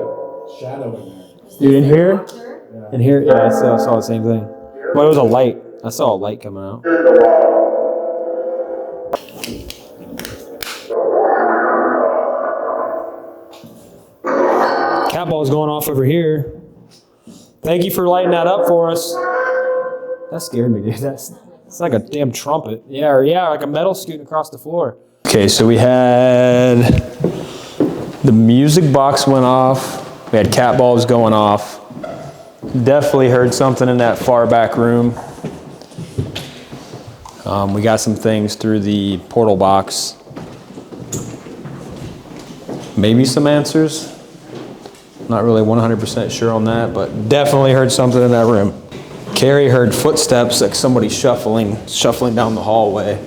Speaker 4: shadow in there.
Speaker 2: Dude, in here?
Speaker 7: Doctor?
Speaker 2: In here? Yeah, I saw the same thing. Well, it was a light. I saw a light coming out. Cat ball's going off over here. Thank you for lighting that up for us. That scared me, dude. It's like a damn trumpet. Yeah, like a metal scooting across the floor. Okay, so we had the music box went off. We had cat balls going off. Definitely heard something in that far back room. We got some things through the portal box. Maybe some answers. Not really 100% sure on that, but definitely heard something in that room. Carrie heard footsteps, like somebody shuffling down the hallway.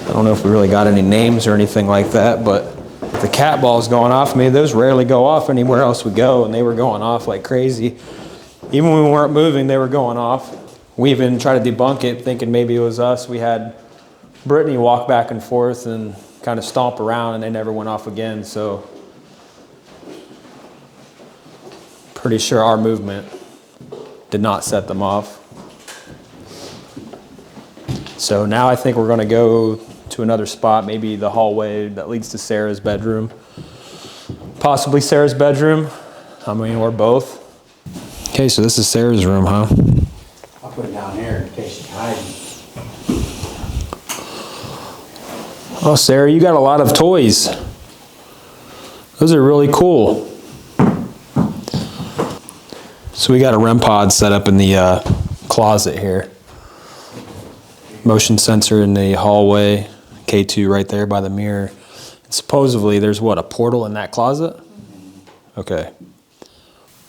Speaker 2: I don't know if we really got any names or anything like that, but the cat balls going off, maybe those rarely go off anywhere else we go, and they were going off like crazy. Even when we weren't moving, they were going off. We even tried to debunk it, thinking maybe it was us. We had Brittany walk back and forth and kind of stomp around, and they never went off again, so pretty sure our movement did not set them off. So now I think we're going to go to another spot, maybe the hallway that leads to Sarah's bedroom. Possibly Sarah's bedroom, I mean, or both. Okay, so this is Sarah's room, huh?
Speaker 4: I'll put it down here in case she's hiding.
Speaker 2: Oh, Sarah, you got a lot of toys. Those are really cool. So we got a REM pod set up in the closet here. Motion sensor in the hallway. K2 right there by the mirror. And supposedly there's what, a portal in that closet? Okay.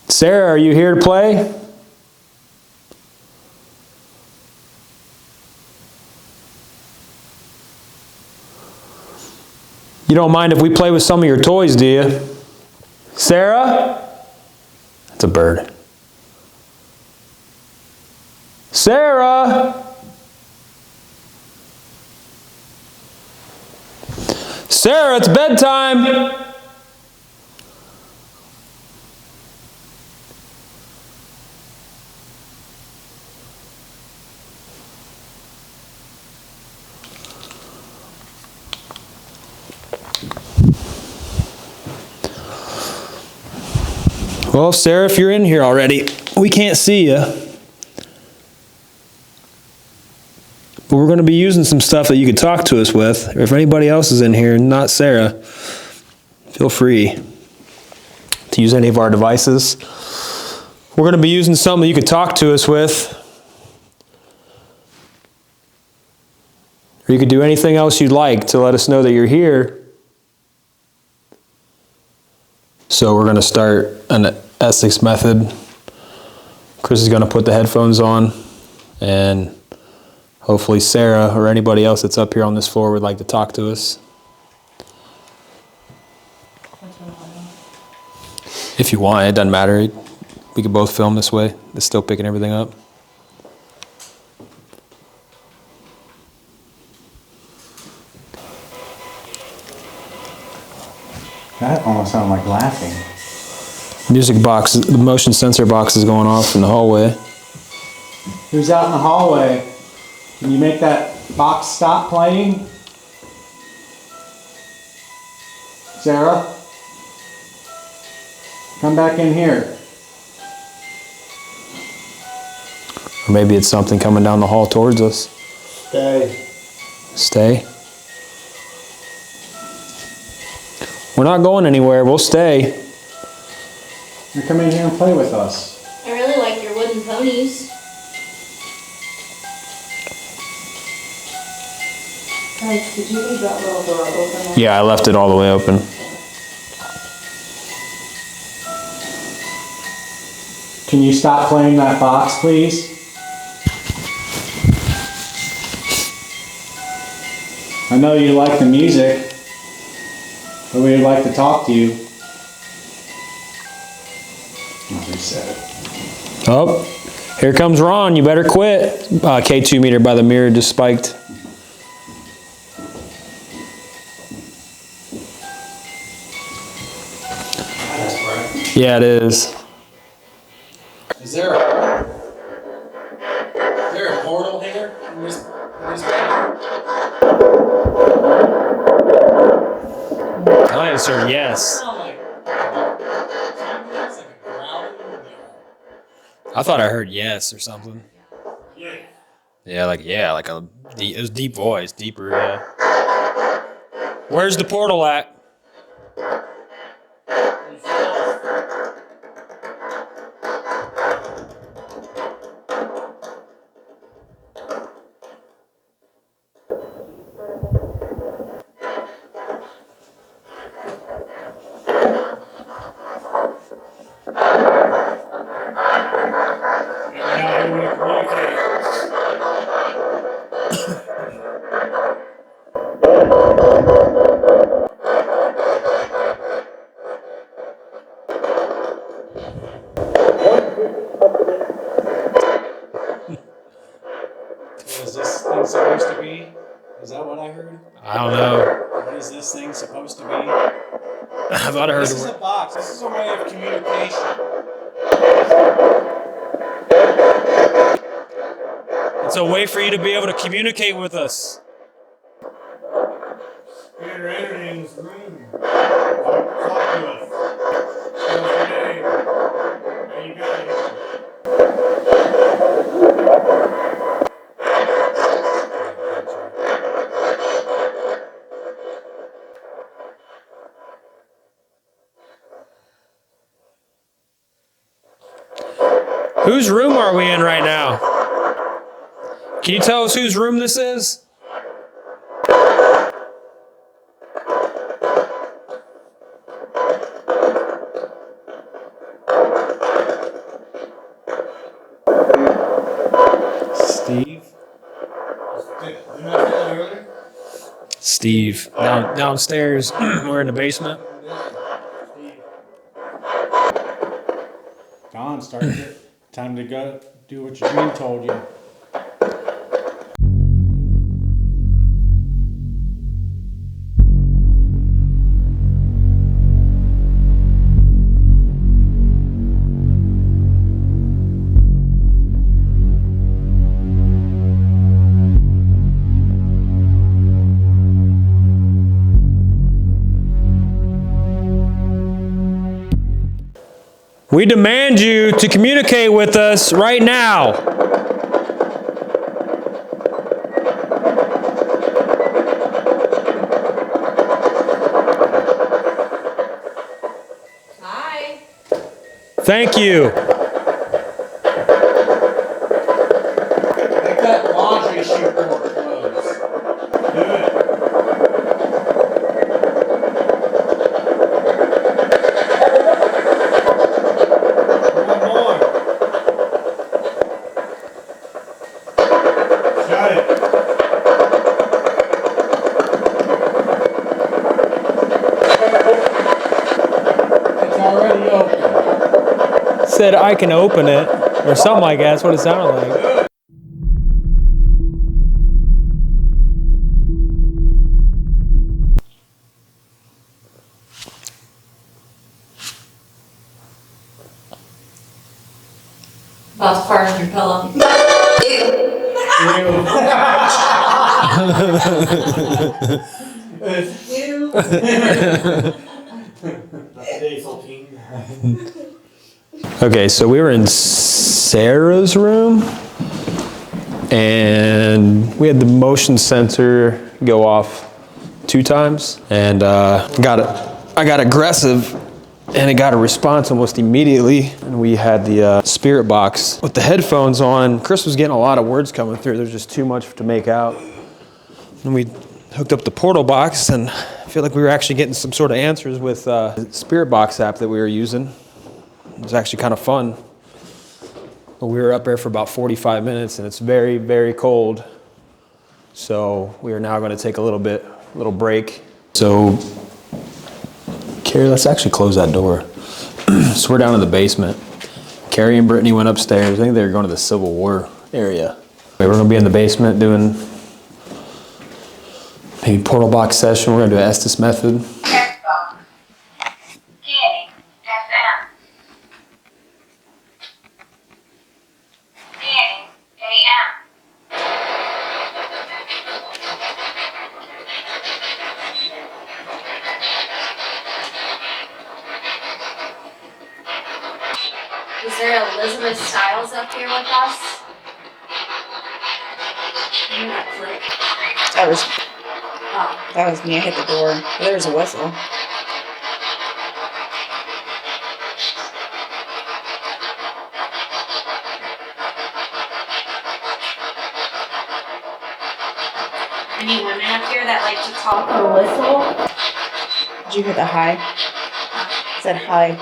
Speaker 2: Sarah, are you here to play? You don't mind if we play with some of your toys, do you? Sarah? That's a bird. Sarah? Sarah, it's bedtime. Well, Sarah, if you're in here already, we can't see you. But we're going to be using some stuff that you could talk to us with. If anybody else is in here, not Sarah, feel free to use any of our devices. We're going to be using something that you could talk to us with. Or you could do anything else you'd like to let us know that you're here. So we're going to start an Essex method Chris is gonna put the headphones on, and hopefully Sarah or anybody else that's up here on this floor would like to talk to us. If you want, it doesn't matter. We could both film this way. It's still picking everything up.
Speaker 5: That almost sounded like laughing.
Speaker 2: Music box, the motion sensor box is going off in the hallway.
Speaker 5: Who's out in the hallway? Can you make that box stop playing? Sarah? Come back in here.
Speaker 2: Or maybe it's something coming down the hall towards us.
Speaker 6: Stay.
Speaker 2: Stay? We're not going anywhere. We'll stay.
Speaker 5: You come in here and play with us.
Speaker 7: I really like your wooden ponies.
Speaker 8: Guys, did you leave that little door open?
Speaker 2: Yeah, I left it all the way open.
Speaker 5: Can you stop playing that box, please? I know you like the music, but we'd like to talk to you. I'll reset it.
Speaker 2: Oh, here comes Ron. You better quit. K2 meter by the mirror just spiked. Yeah, it is.
Speaker 4: Is there a portal here in this bedroom?
Speaker 2: I answered yes.
Speaker 4: Sound like it's like a growling.
Speaker 2: I thought I heard yes or something.
Speaker 4: Yeah.
Speaker 2: Yeah, like a it was deep voice, deeper, yeah. Where's the portal at?
Speaker 4: What is this thing supposed to be? Is that what I heard?
Speaker 2: I don't know.
Speaker 4: What is this thing supposed to be?
Speaker 2: I thought I heard
Speaker 4: This is a box. This is a way of communication.
Speaker 2: it's a way for you to be able to communicate with us.
Speaker 6: Spirit or entity in this room. Talk to us. Tell us your name. How you got here.
Speaker 2: Whose room are we in right now? Can you tell us whose room this is?
Speaker 5: Steve?
Speaker 6: Didn't I say that earlier?
Speaker 2: Steve. Downstairs. We're in the basement.
Speaker 5: Don, start it. Time to go do what your dream told you.
Speaker 2: We demand you to communicate with us right now.
Speaker 7: Hi.
Speaker 2: Thank you.
Speaker 4: Make that laundry chute door close.
Speaker 6: Do it. One more. got it.
Speaker 4: It's already open.
Speaker 2: Said I can open it, or something like that. That's what it sounded like.
Speaker 7: Boss part of your pillow.
Speaker 2: Okay, so we were in Sarah's room, and we had the motion sensor go off 2 times, and I got aggressive, and it got a response almost immediately. And we had the spirit box with the headphones on. Chris was getting a lot of words coming through. There's just too much to make out. And we hooked up the portal box, and I feel like we were actually getting some sort of answers with the spirit box app that we were using. It was actually kind of fun. But we were up there for about 45 minutes, and it's very, very cold. So we are now going to take a little break. So, Carrie, let's actually close that door. So we're down in the basement. Carrie and Brittany went upstairs. I think they were going to the Civil War area. We're going to be in the basement doing maybe portal box session. We're going to do Estes method.
Speaker 9: Headphone. Scanning. FM. Scanning. AM.
Speaker 7: Is there Elizabeth Stiles up here with us?
Speaker 1: That was me. I hit the door. There was a whistle.
Speaker 7: Any women up here that like to talk or whistle?
Speaker 1: Did you hear the hi? It said hi.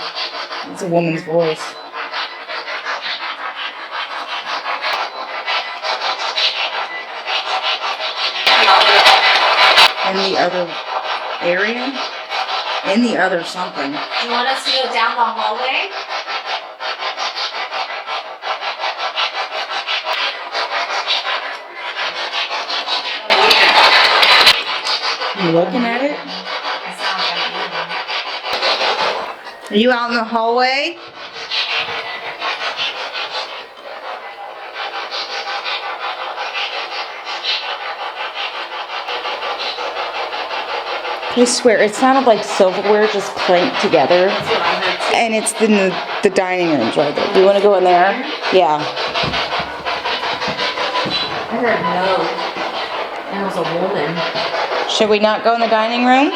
Speaker 1: It's a woman's voice. In the other area? In the other something.
Speaker 7: Do you want us to go down the hallway?
Speaker 1: You looking at it? Are you out in the hallway? I swear, it sounded like silverware just clanked together. And it's in the dining room's right there. Do you want to go in there? Yeah.
Speaker 7: I heard no. And it was a woman.
Speaker 1: Should we not go in the dining room?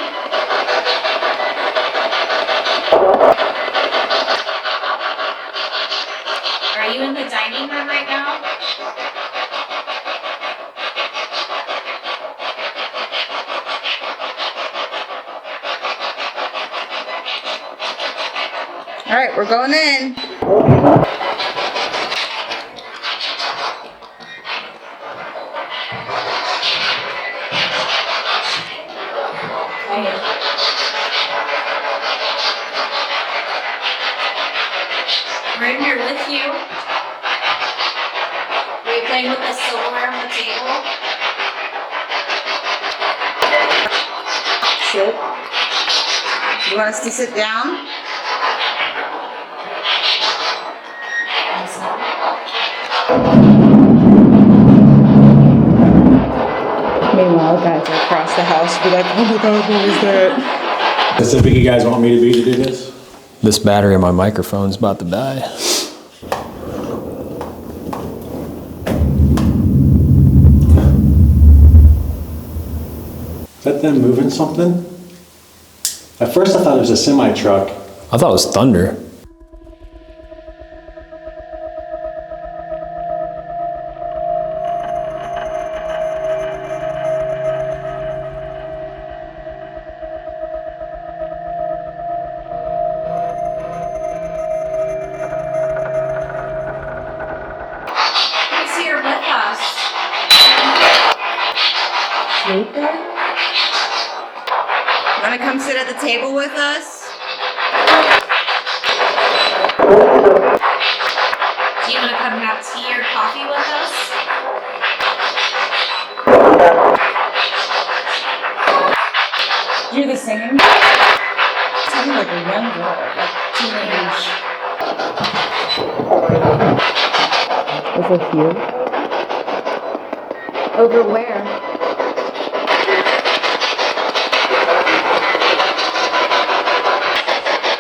Speaker 7: Are you in the dining room right now?
Speaker 1: All right, we're going in.
Speaker 7: We're in here with you. Are you playing with the silverware on the table?
Speaker 1: Sit. You want us to sit down? Meanwhile, guys are across the house be like, oh my god, what was that?
Speaker 5: Is this big you guys want me to be to do this?
Speaker 2: This battery in my microphone's about to die.
Speaker 5: Is that them moving something? At first I thought it was a semi truck.
Speaker 2: I thought it was thunder.
Speaker 7: Who's here with us?
Speaker 1: Wanna come sit at the table with us?
Speaker 7: Do you wanna come have tea or coffee with us?
Speaker 1: You're the singing? Sounded like a young girl, like teenage. Over here?
Speaker 8: Over where?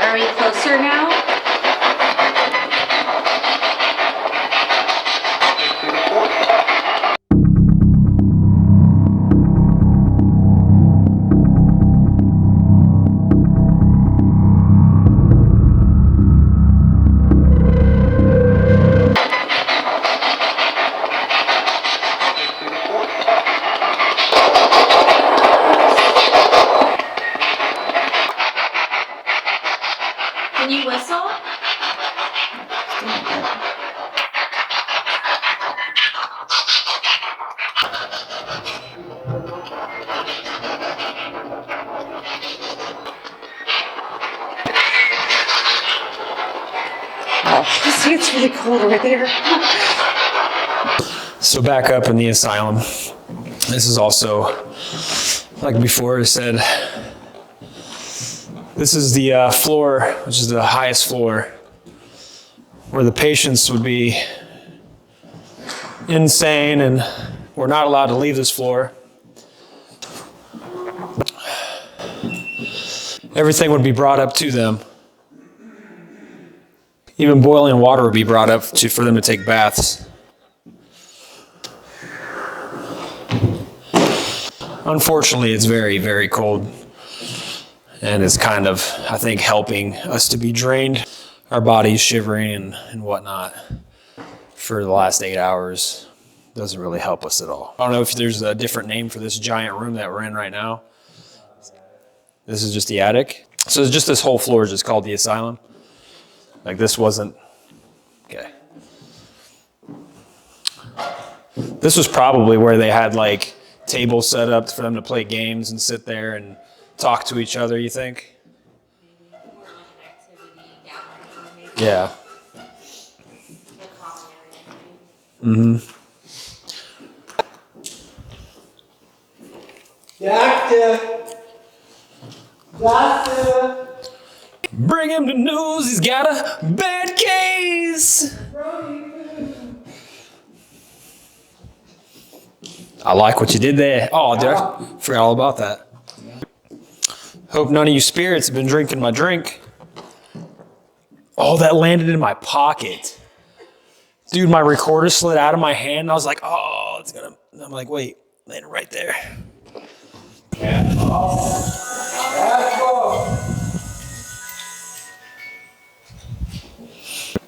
Speaker 7: Are we closer now? Can you whistle?
Speaker 1: Oh, see, it's really cold right there.
Speaker 2: So back up in the asylum. This is also, like before I said, this is the floor, which is the highest floor, where the patients would be insane and we're not allowed to leave this floor. Everything would be brought up to them. Even boiling water would be brought up for them to take baths. Unfortunately, it's very, very cold. And it's kind of, I think, helping us to be drained. Our bodies shivering and whatnot for the last 8 hours doesn't really help us at all. I don't know if there's a different name for this giant room that we're in right now. This is just the attic. So it's just this whole floor is just called the asylum. Like this wasn't, okay. This was probably where they had like tables set up for them to play games and sit there and talk to each other, you think? Yeah. Mm-hmm.
Speaker 6: Doctor!
Speaker 2: Bring him the news, he's got a bad case. I like what you did there. Oh, dude, I forgot all about that. Hope none of you spirits have been drinking my drink. Oh, that landed in my pocket. Dude, my recorder slid out of my hand and I was like, oh, it's gonna, I'm like, wait, landed right there.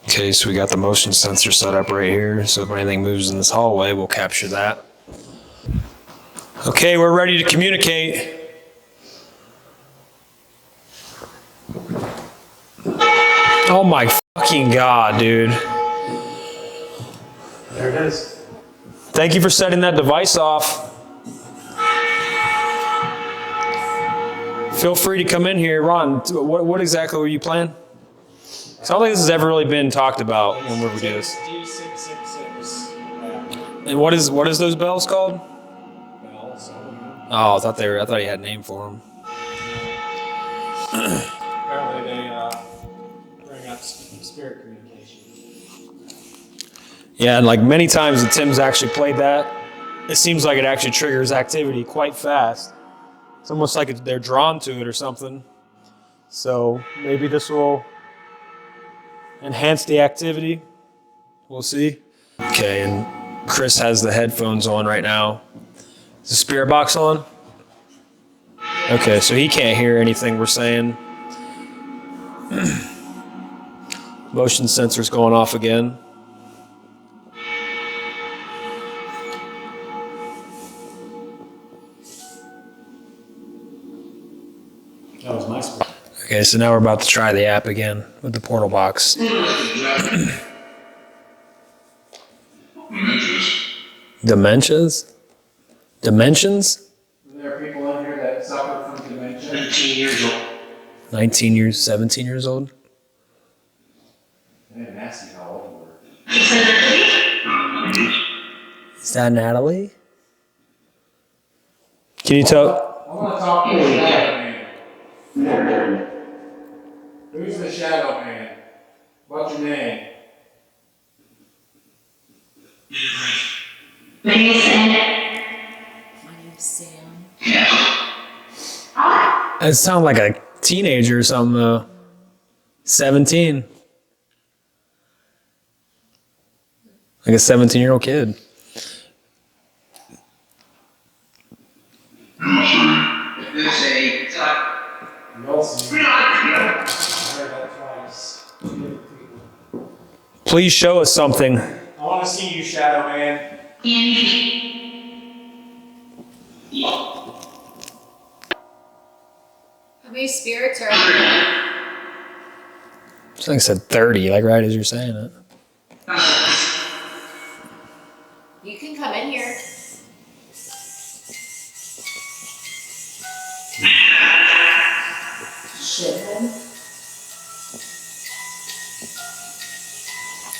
Speaker 2: Okay, so we got the motion sensor set up right here. So if anything moves in this hallway, we'll capture that. Okay, we're ready to communicate. Oh my fucking God, dude.
Speaker 5: There it is.
Speaker 2: Thank you for setting that device off. Feel free to come in here. Ron, what exactly were you playing? So I don't think this has ever really been talked about when we do this.
Speaker 5: D666. Yeah.
Speaker 2: And what is those bells called?
Speaker 5: Bells.
Speaker 2: Oh, I thought he had a name for them.
Speaker 5: Apparently they bring up spirit communication.
Speaker 2: Yeah, and like many times that Tim's actually played that, it seems like it actually triggers activity quite fast. It's almost like they're drawn to it or something. So maybe this will enhance the activity. We'll see. Okay, and Chris has the headphones on right now. Is the spirit box on? Okay, so he can't hear anything we're saying. Motion sensor's going off again.
Speaker 5: That was my spirit.
Speaker 2: Okay, so now we're about to try the app again with the portal box. Dementias? Dimensions?
Speaker 4: There are people in here that suffer from dementia.
Speaker 5: 17 years old.
Speaker 2: 19 years, 17 years old?
Speaker 4: I didn't ask you how old you were.
Speaker 2: Is that Natalie? Can you tell?
Speaker 4: I want to talk to the shadow man. Who's the shadow man? What's your name?
Speaker 7: My name's Sam.
Speaker 2: It sounds like a teenager or something, though. 17. Like a 17-year-old kid. Please show us something.
Speaker 6: I want to see you, Shadow Man.
Speaker 8: How many spirits are
Speaker 2: I think it said 30, like right as you're saying it.
Speaker 8: You can come in here.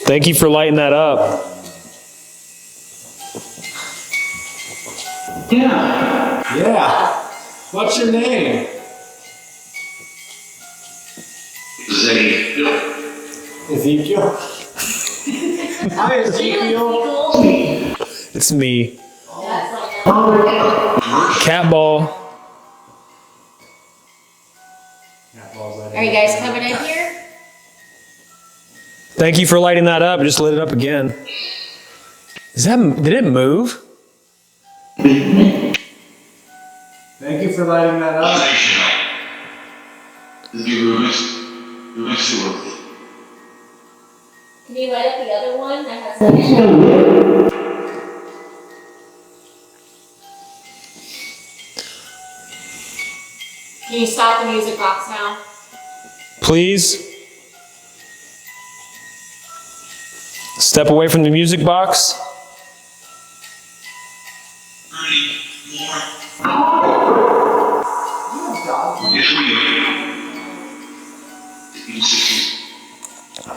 Speaker 2: Thank you for lighting that up.
Speaker 6: Yeah. What's your name? Ezekiel. Hi, Ezekiel.
Speaker 2: It's me. Cat ball.
Speaker 8: Are you guys coming in here?
Speaker 2: Thank you for lighting that up. I just lit it up again. Did it move?
Speaker 6: Thank you for lighting that up.
Speaker 8: Can you light up the other one that has the Can you stop the music box now?
Speaker 2: Please. Step away from the music box.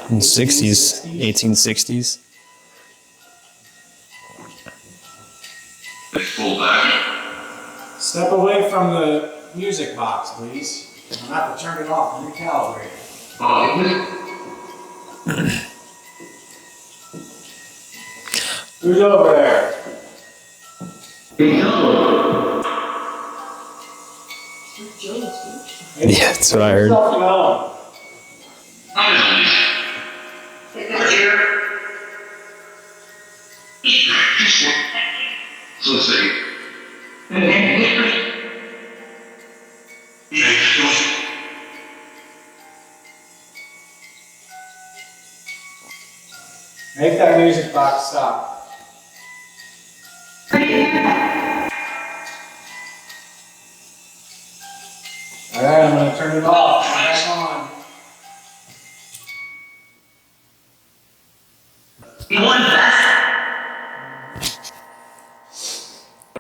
Speaker 2: In the 60s, 1860s.
Speaker 6: Step away from the music box, please. I'm gonna have to turn it off and recalibrate it. Who's over there?
Speaker 2: Yeah, that's what I heard.
Speaker 6: Stop alone. Make that music box stop. Alright, I'm gonna turn it off. Back on.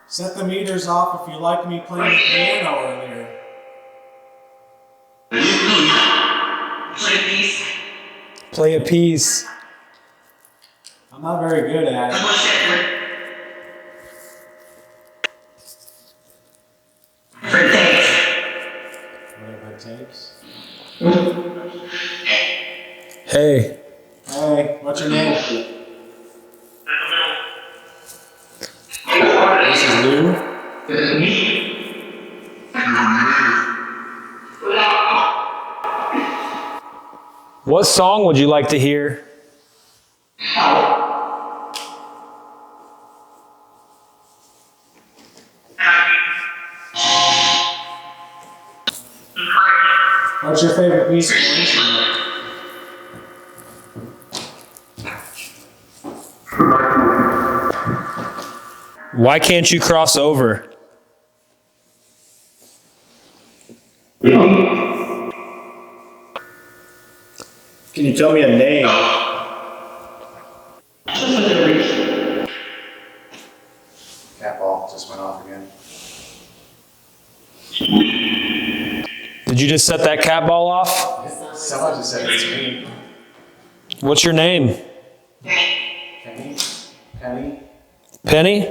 Speaker 6: Set the meters off if you like me playing the piano earlier.
Speaker 2: Play a piece.
Speaker 6: I'm not very good at it. Whatever it takes.
Speaker 2: Hey.
Speaker 6: Hey, what's your name?
Speaker 2: This is Lou. What song would you like to hear?
Speaker 6: What's your favorite musical instrument?
Speaker 2: Why can't you cross over?
Speaker 6: Can you tell me a name? Cat ball just went off again.
Speaker 2: Did you just set that cat ball off?
Speaker 6: Someone just said it's me.
Speaker 2: What's your name?
Speaker 6: Penny? Penny?
Speaker 2: Penny?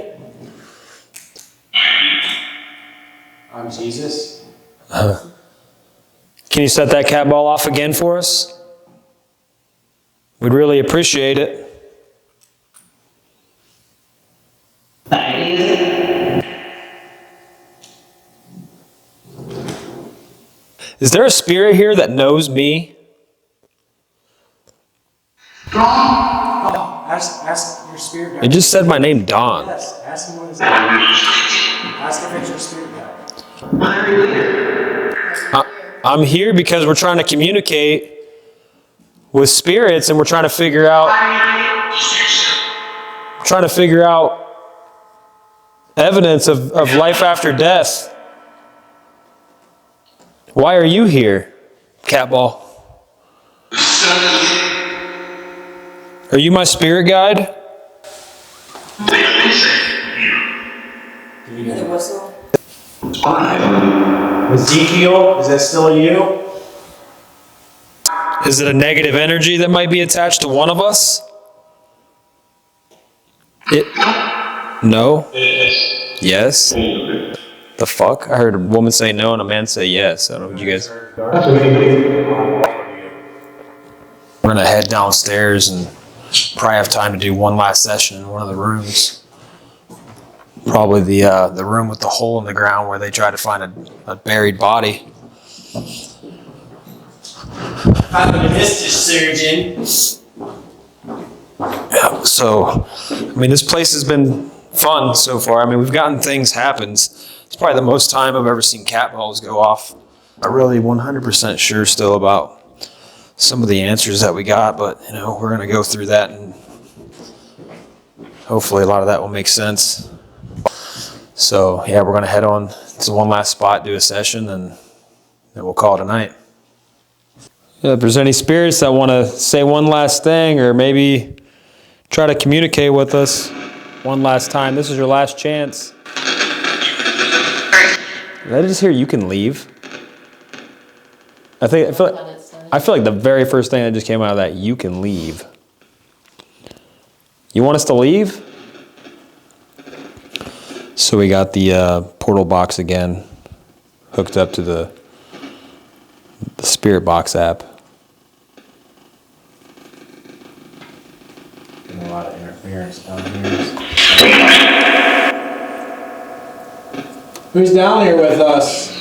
Speaker 6: I'm Jesus.
Speaker 2: Can you set that cat ball off again for us? We'd really appreciate it. Is there a spirit here that knows me?
Speaker 6: Oh, ask your spirit guide.
Speaker 2: It just said my name, Don.
Speaker 6: Yes, ask him what his name is. Ask if it's your spirit guide.
Speaker 2: I'm here because we're trying to communicate with spirits, and we're trying to figure out evidence of life after death. Why are you here, Catball? Are you my spirit guide?
Speaker 8: Hear the whistle?
Speaker 2: Ezekiel, is that still you? Is it a negative energy that might be attached to one of us? No? Yes? The fuck? I heard a woman say no and a man say yes. I don't know what you guys... We're gonna head downstairs and probably have time to do one last session in one of the rooms. Probably the room with the hole in the ground where they try to find a buried body.
Speaker 6: I'm a dentist surgeon.
Speaker 2: Yeah, so, I mean, this place has been fun so far. I mean, we've gotten things happen. It's probably the most time I've ever seen cat balls go off. I'm really 100% sure still about some of the answers that we got, but, you know, we're going to go through that and hopefully a lot of that will make sense. So, yeah, we're going to head on to one last spot, do a session, and then we'll call it a night. Yeah, if there's any spirits that want to say one last thing or maybe try to communicate with us one last time, this is your last chance. Did I just hear you can leave? I feel like the very first thing that just came out of that, you can leave. You want us to leave? So we got the portal box again hooked up to the Spirit Box app.
Speaker 6: Getting a lot of interference down here. Who's down here with us?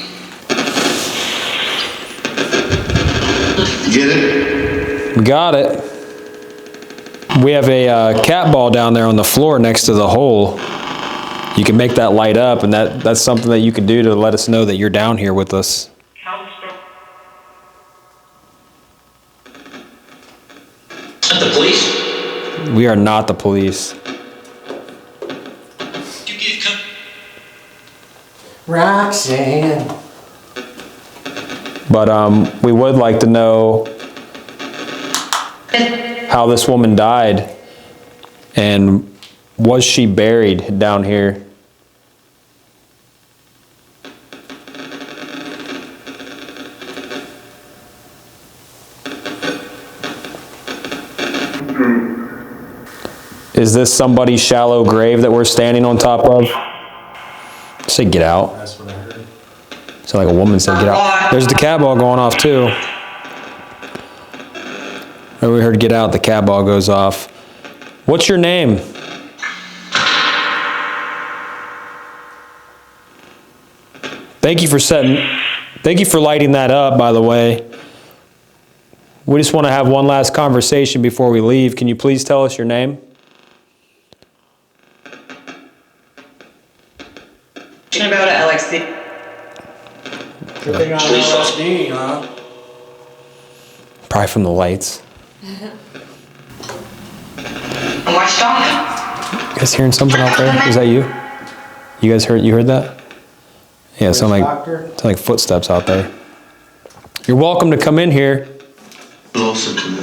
Speaker 10: Get it?
Speaker 2: We got it. We have a cat ball down there on the floor next to the hole. You can make that light up, and that's something that you can do to let us know that you're down here with us.
Speaker 10: The police?
Speaker 2: We are not the police.
Speaker 6: Roxanne.
Speaker 2: But we would like to know how this woman died, and was she buried down here? Is this somebody's shallow grave that we're standing on top of? Say get out.
Speaker 6: That's what I heard.
Speaker 2: Sound like a woman said get out. There's the cat ball going off too. And we heard get out, the cat ball goes off. What's your name? Thank you for lighting that up, by the way. We just want to have one last conversation before we leave. Can you please tell us your name?
Speaker 3: About it, LXD.
Speaker 6: Good thing I'm LSD, huh?
Speaker 2: Probably from the lights.
Speaker 9: What's wrong?
Speaker 2: You guys hearing something out there? Is that you? You guys heard that? Yeah, sound like footsteps out there. You're welcome to come in here.
Speaker 10: Closer to the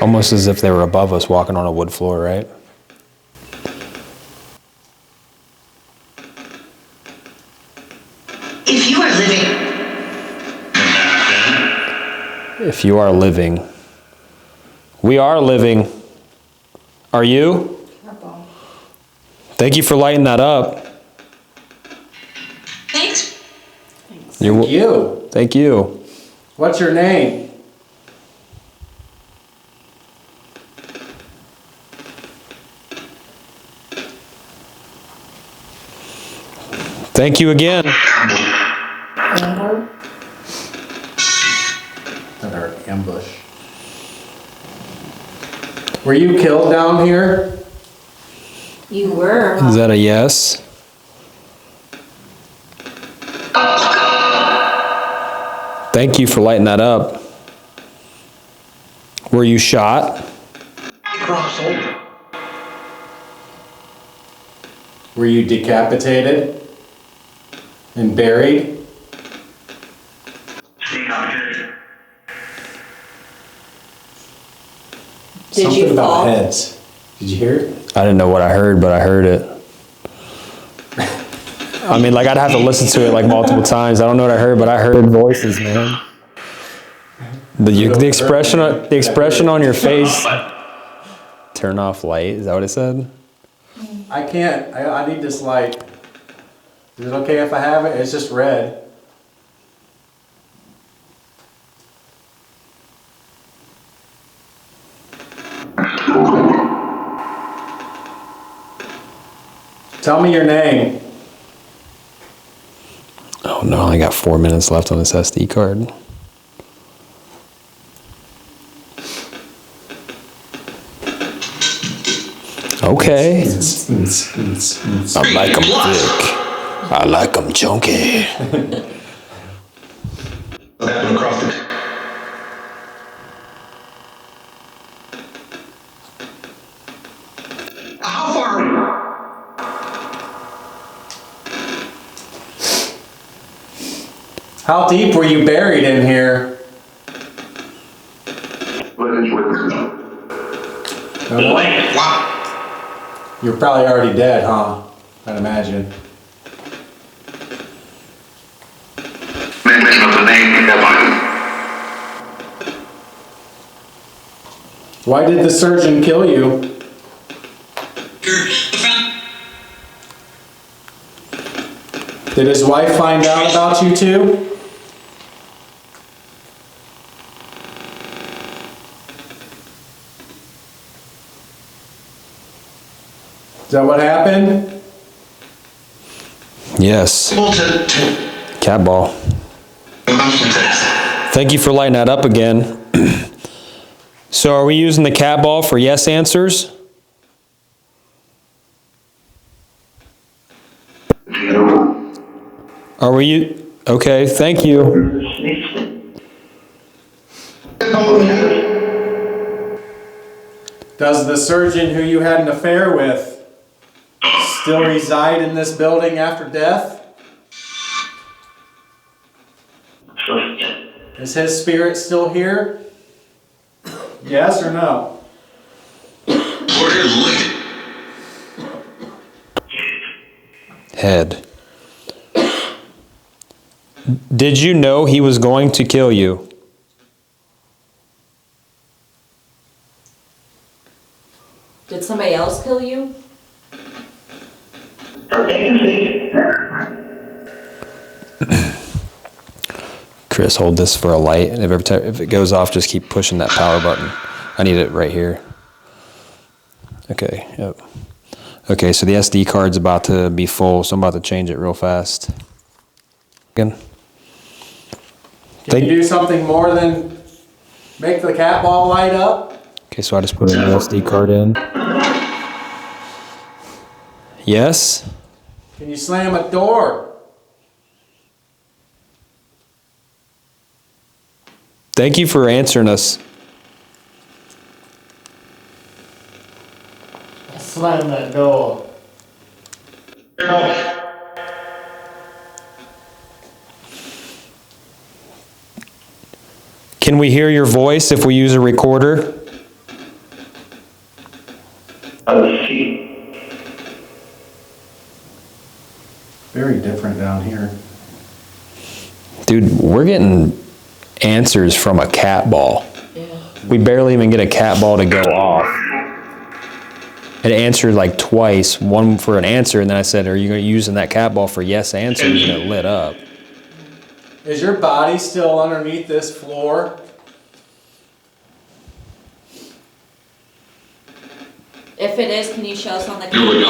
Speaker 2: Almost as if they were above us walking on a wood floor, right?
Speaker 10: If you are living.
Speaker 2: If you are living. We are living. Are you? Thank you for lighting that up.
Speaker 10: Thanks.
Speaker 6: Thank you.
Speaker 2: Thank you.
Speaker 6: What's your name?
Speaker 2: Thank you again.
Speaker 6: Another ambush. Were you killed down here?
Speaker 7: You were.
Speaker 2: Is that a yes? Thank you for lighting that up. Were you shot?
Speaker 6: Were you decapitated and buried?
Speaker 7: Did
Speaker 6: Something
Speaker 7: you
Speaker 6: about
Speaker 7: fall?
Speaker 6: heads. Did you hear it?
Speaker 2: I didn't know what I heard, but I heard it. I mean, like, I'd have to listen to it like multiple times. I don't know what I heard, but I heard voices, man. The expression on your face. Turn off light. Is that what it said?
Speaker 6: I can't. I need this light. Is it okay if I have it? It's just red. Tell me your name.
Speaker 2: Oh no, I only got 4 minutes left on this SD card. Okay. I like them thick. I like them chunky.
Speaker 10: How far?
Speaker 6: How deep were you buried in here?
Speaker 10: Wow.
Speaker 6: You're probably already dead, huh? I'd imagine. Why did the surgeon kill you? Did his wife find out about you too? Is that what happened?
Speaker 2: Yes. Cat ball. Thank you for lighting that up again. So are we using the cat ball for yes answers? Are we okay, thank you.
Speaker 6: Does the surgeon who you had an affair with still reside in this building after death? Is his spirit still here? Yes or no?
Speaker 2: Head. Did you know he was going to kill you?
Speaker 7: Did somebody else kill you?
Speaker 2: Chris, hold this for a light, and if it goes off, just keep pushing that power button. I need it right here. Okay, yep. Okay, so the SD card's about to be full, so I'm about to change it real fast. Again.
Speaker 6: Can you do something more than make the cat ball light up?
Speaker 2: Okay, so I just put an SD card in. Yes?
Speaker 6: Can you slam a door?
Speaker 2: Thank you for answering us.
Speaker 4: Slam that door.
Speaker 2: Can we hear your voice if we use a recorder?
Speaker 5: Very different down here.
Speaker 2: Dude, we're getting answers from a cat ball.
Speaker 7: Yeah.
Speaker 2: We barely even get a cat ball to go off. It answered like twice, one for an answer, and then I said, are you using that cat ball for yes answers? And it lit up.
Speaker 6: Is your body still underneath this floor?
Speaker 7: If it is, can you show us on the camera?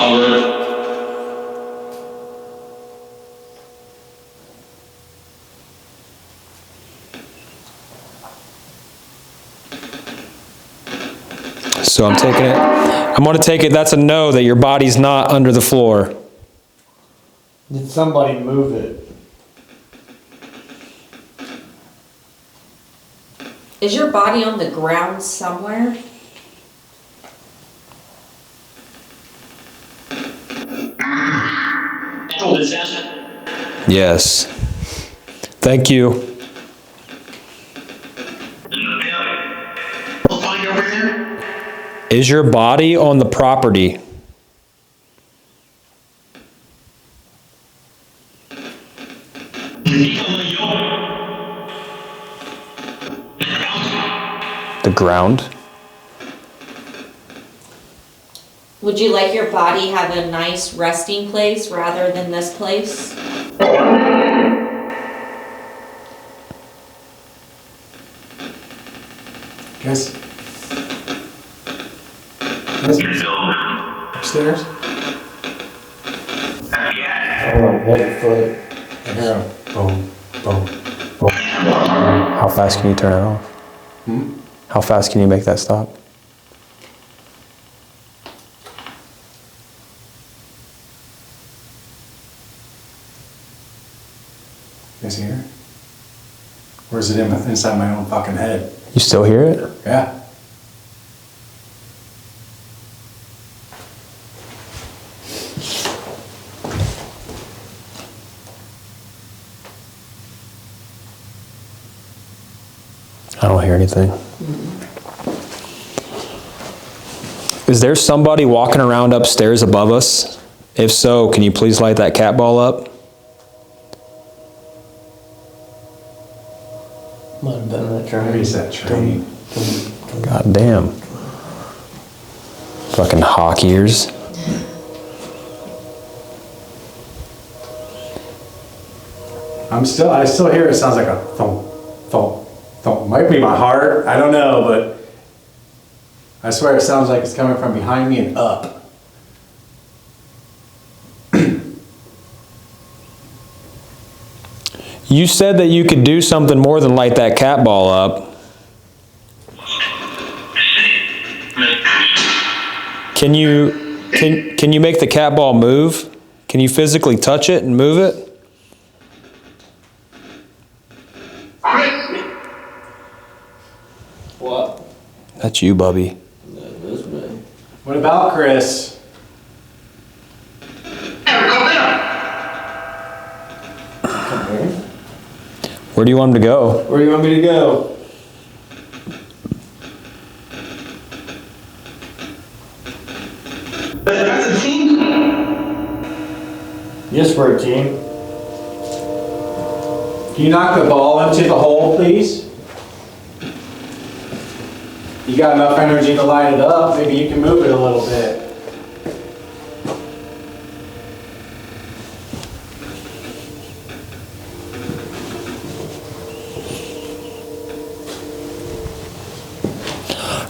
Speaker 2: So I'm taking it, I'm gonna take it, that's a no, that your body's not under the floor.
Speaker 6: Did somebody move it?
Speaker 7: Is your body on the ground somewhere?
Speaker 2: Yes. Thank you.
Speaker 10: We'll find over there.
Speaker 2: Is your body on the property? The ground?
Speaker 7: Would you like your body have a nice resting place rather than this place?
Speaker 6: Guys? Upstairs? Yeah. Boom, boom.
Speaker 2: How fast can you turn it off? How fast can you make that stop?
Speaker 6: You guys hear it? Or is it inside my own fucking head?
Speaker 2: You still hear it?
Speaker 6: Yeah.
Speaker 2: I don't hear anything. Is there somebody walking around upstairs above us? If so, can you please light that cat ball up?
Speaker 11: Might have been that train.
Speaker 6: Maybe it's that train.
Speaker 2: God damn. Fucking hawk ears.
Speaker 6: I still hear it. Sounds like a thump, thump, thump. Might be my heart. I don't know, but I swear it sounds like it's coming from behind me and up.
Speaker 2: You said that you could do something more than light that cat ball up. Can you make the cat ball move? Can you physically touch it and move it?
Speaker 11: What?
Speaker 2: That's you, Bubby.
Speaker 11: That is me.
Speaker 6: What about Chris?
Speaker 2: Where do you want him to go?
Speaker 11: Where do you want me to go?
Speaker 10: That's a team.
Speaker 11: Yes, we're a team.
Speaker 6: Can you knock the ball into the hole, please? You got enough energy to light it up. Maybe you can move it a little bit.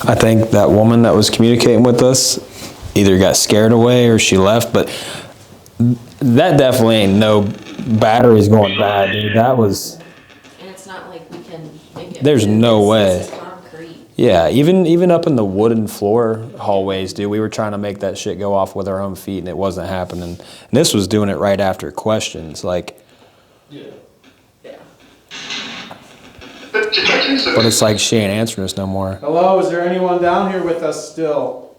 Speaker 2: I think that woman that was communicating with us either got scared away or she left, but that definitely ain't no batteries going bad, dude. That was...
Speaker 7: And it's not like we can make it.
Speaker 2: There's no way.
Speaker 7: This is concrete.
Speaker 2: Yeah, even up in the wooden floor hallways, dude, we were trying to make that shit go off with our own feet and it wasn't happening. And this was doing it right after questions, like...
Speaker 11: Yeah.
Speaker 2: But it's like she ain't answering us no more.
Speaker 6: Hello, is there anyone down here with us still?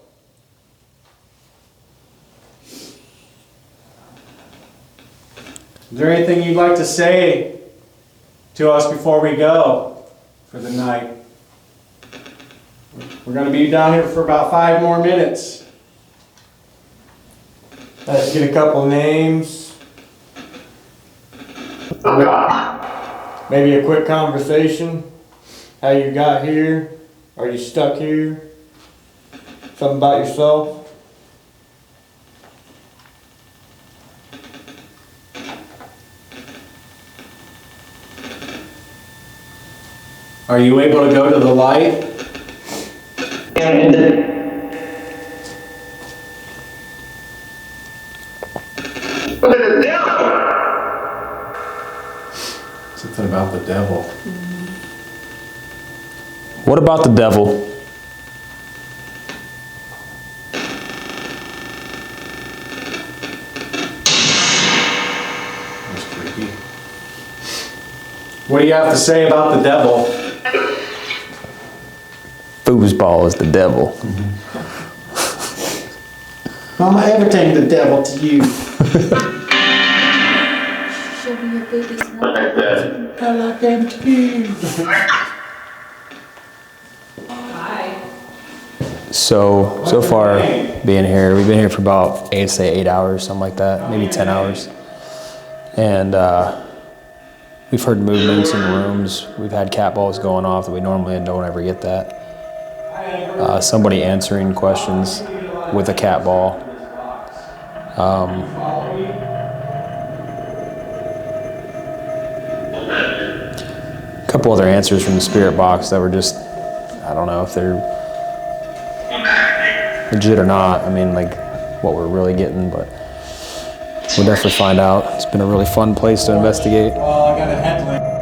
Speaker 6: Is there anything you'd like to say to us before we go? for the night. We're gonna be down here for about 5 more minutes. Let's get a couple names. Maybe a quick conversation. How you got here? Are you stuck here? Something about yourself? Are you able to go to the light? Something about the devil.
Speaker 2: What about the devil?
Speaker 6: That's creepy. What do you have to say about the devil?
Speaker 2: Foosball is the devil.
Speaker 6: Mama, everything the devil to you.
Speaker 7: Show me your baby's mouth.
Speaker 6: I like them too.
Speaker 2: So far being here, we've been here for about 8 hours, something like that, maybe 10 hours. And we've heard movements in rooms. We've had cat balls going off that we normally don't ever get that. Somebody answering questions with a cat ball. A couple other answers from the spirit box that were just, I don't know if they're legit or not. I mean, like what we're really getting, but we'll definitely find out. It's been a really fun place to investigate.
Speaker 6: Well, I got a headlamp.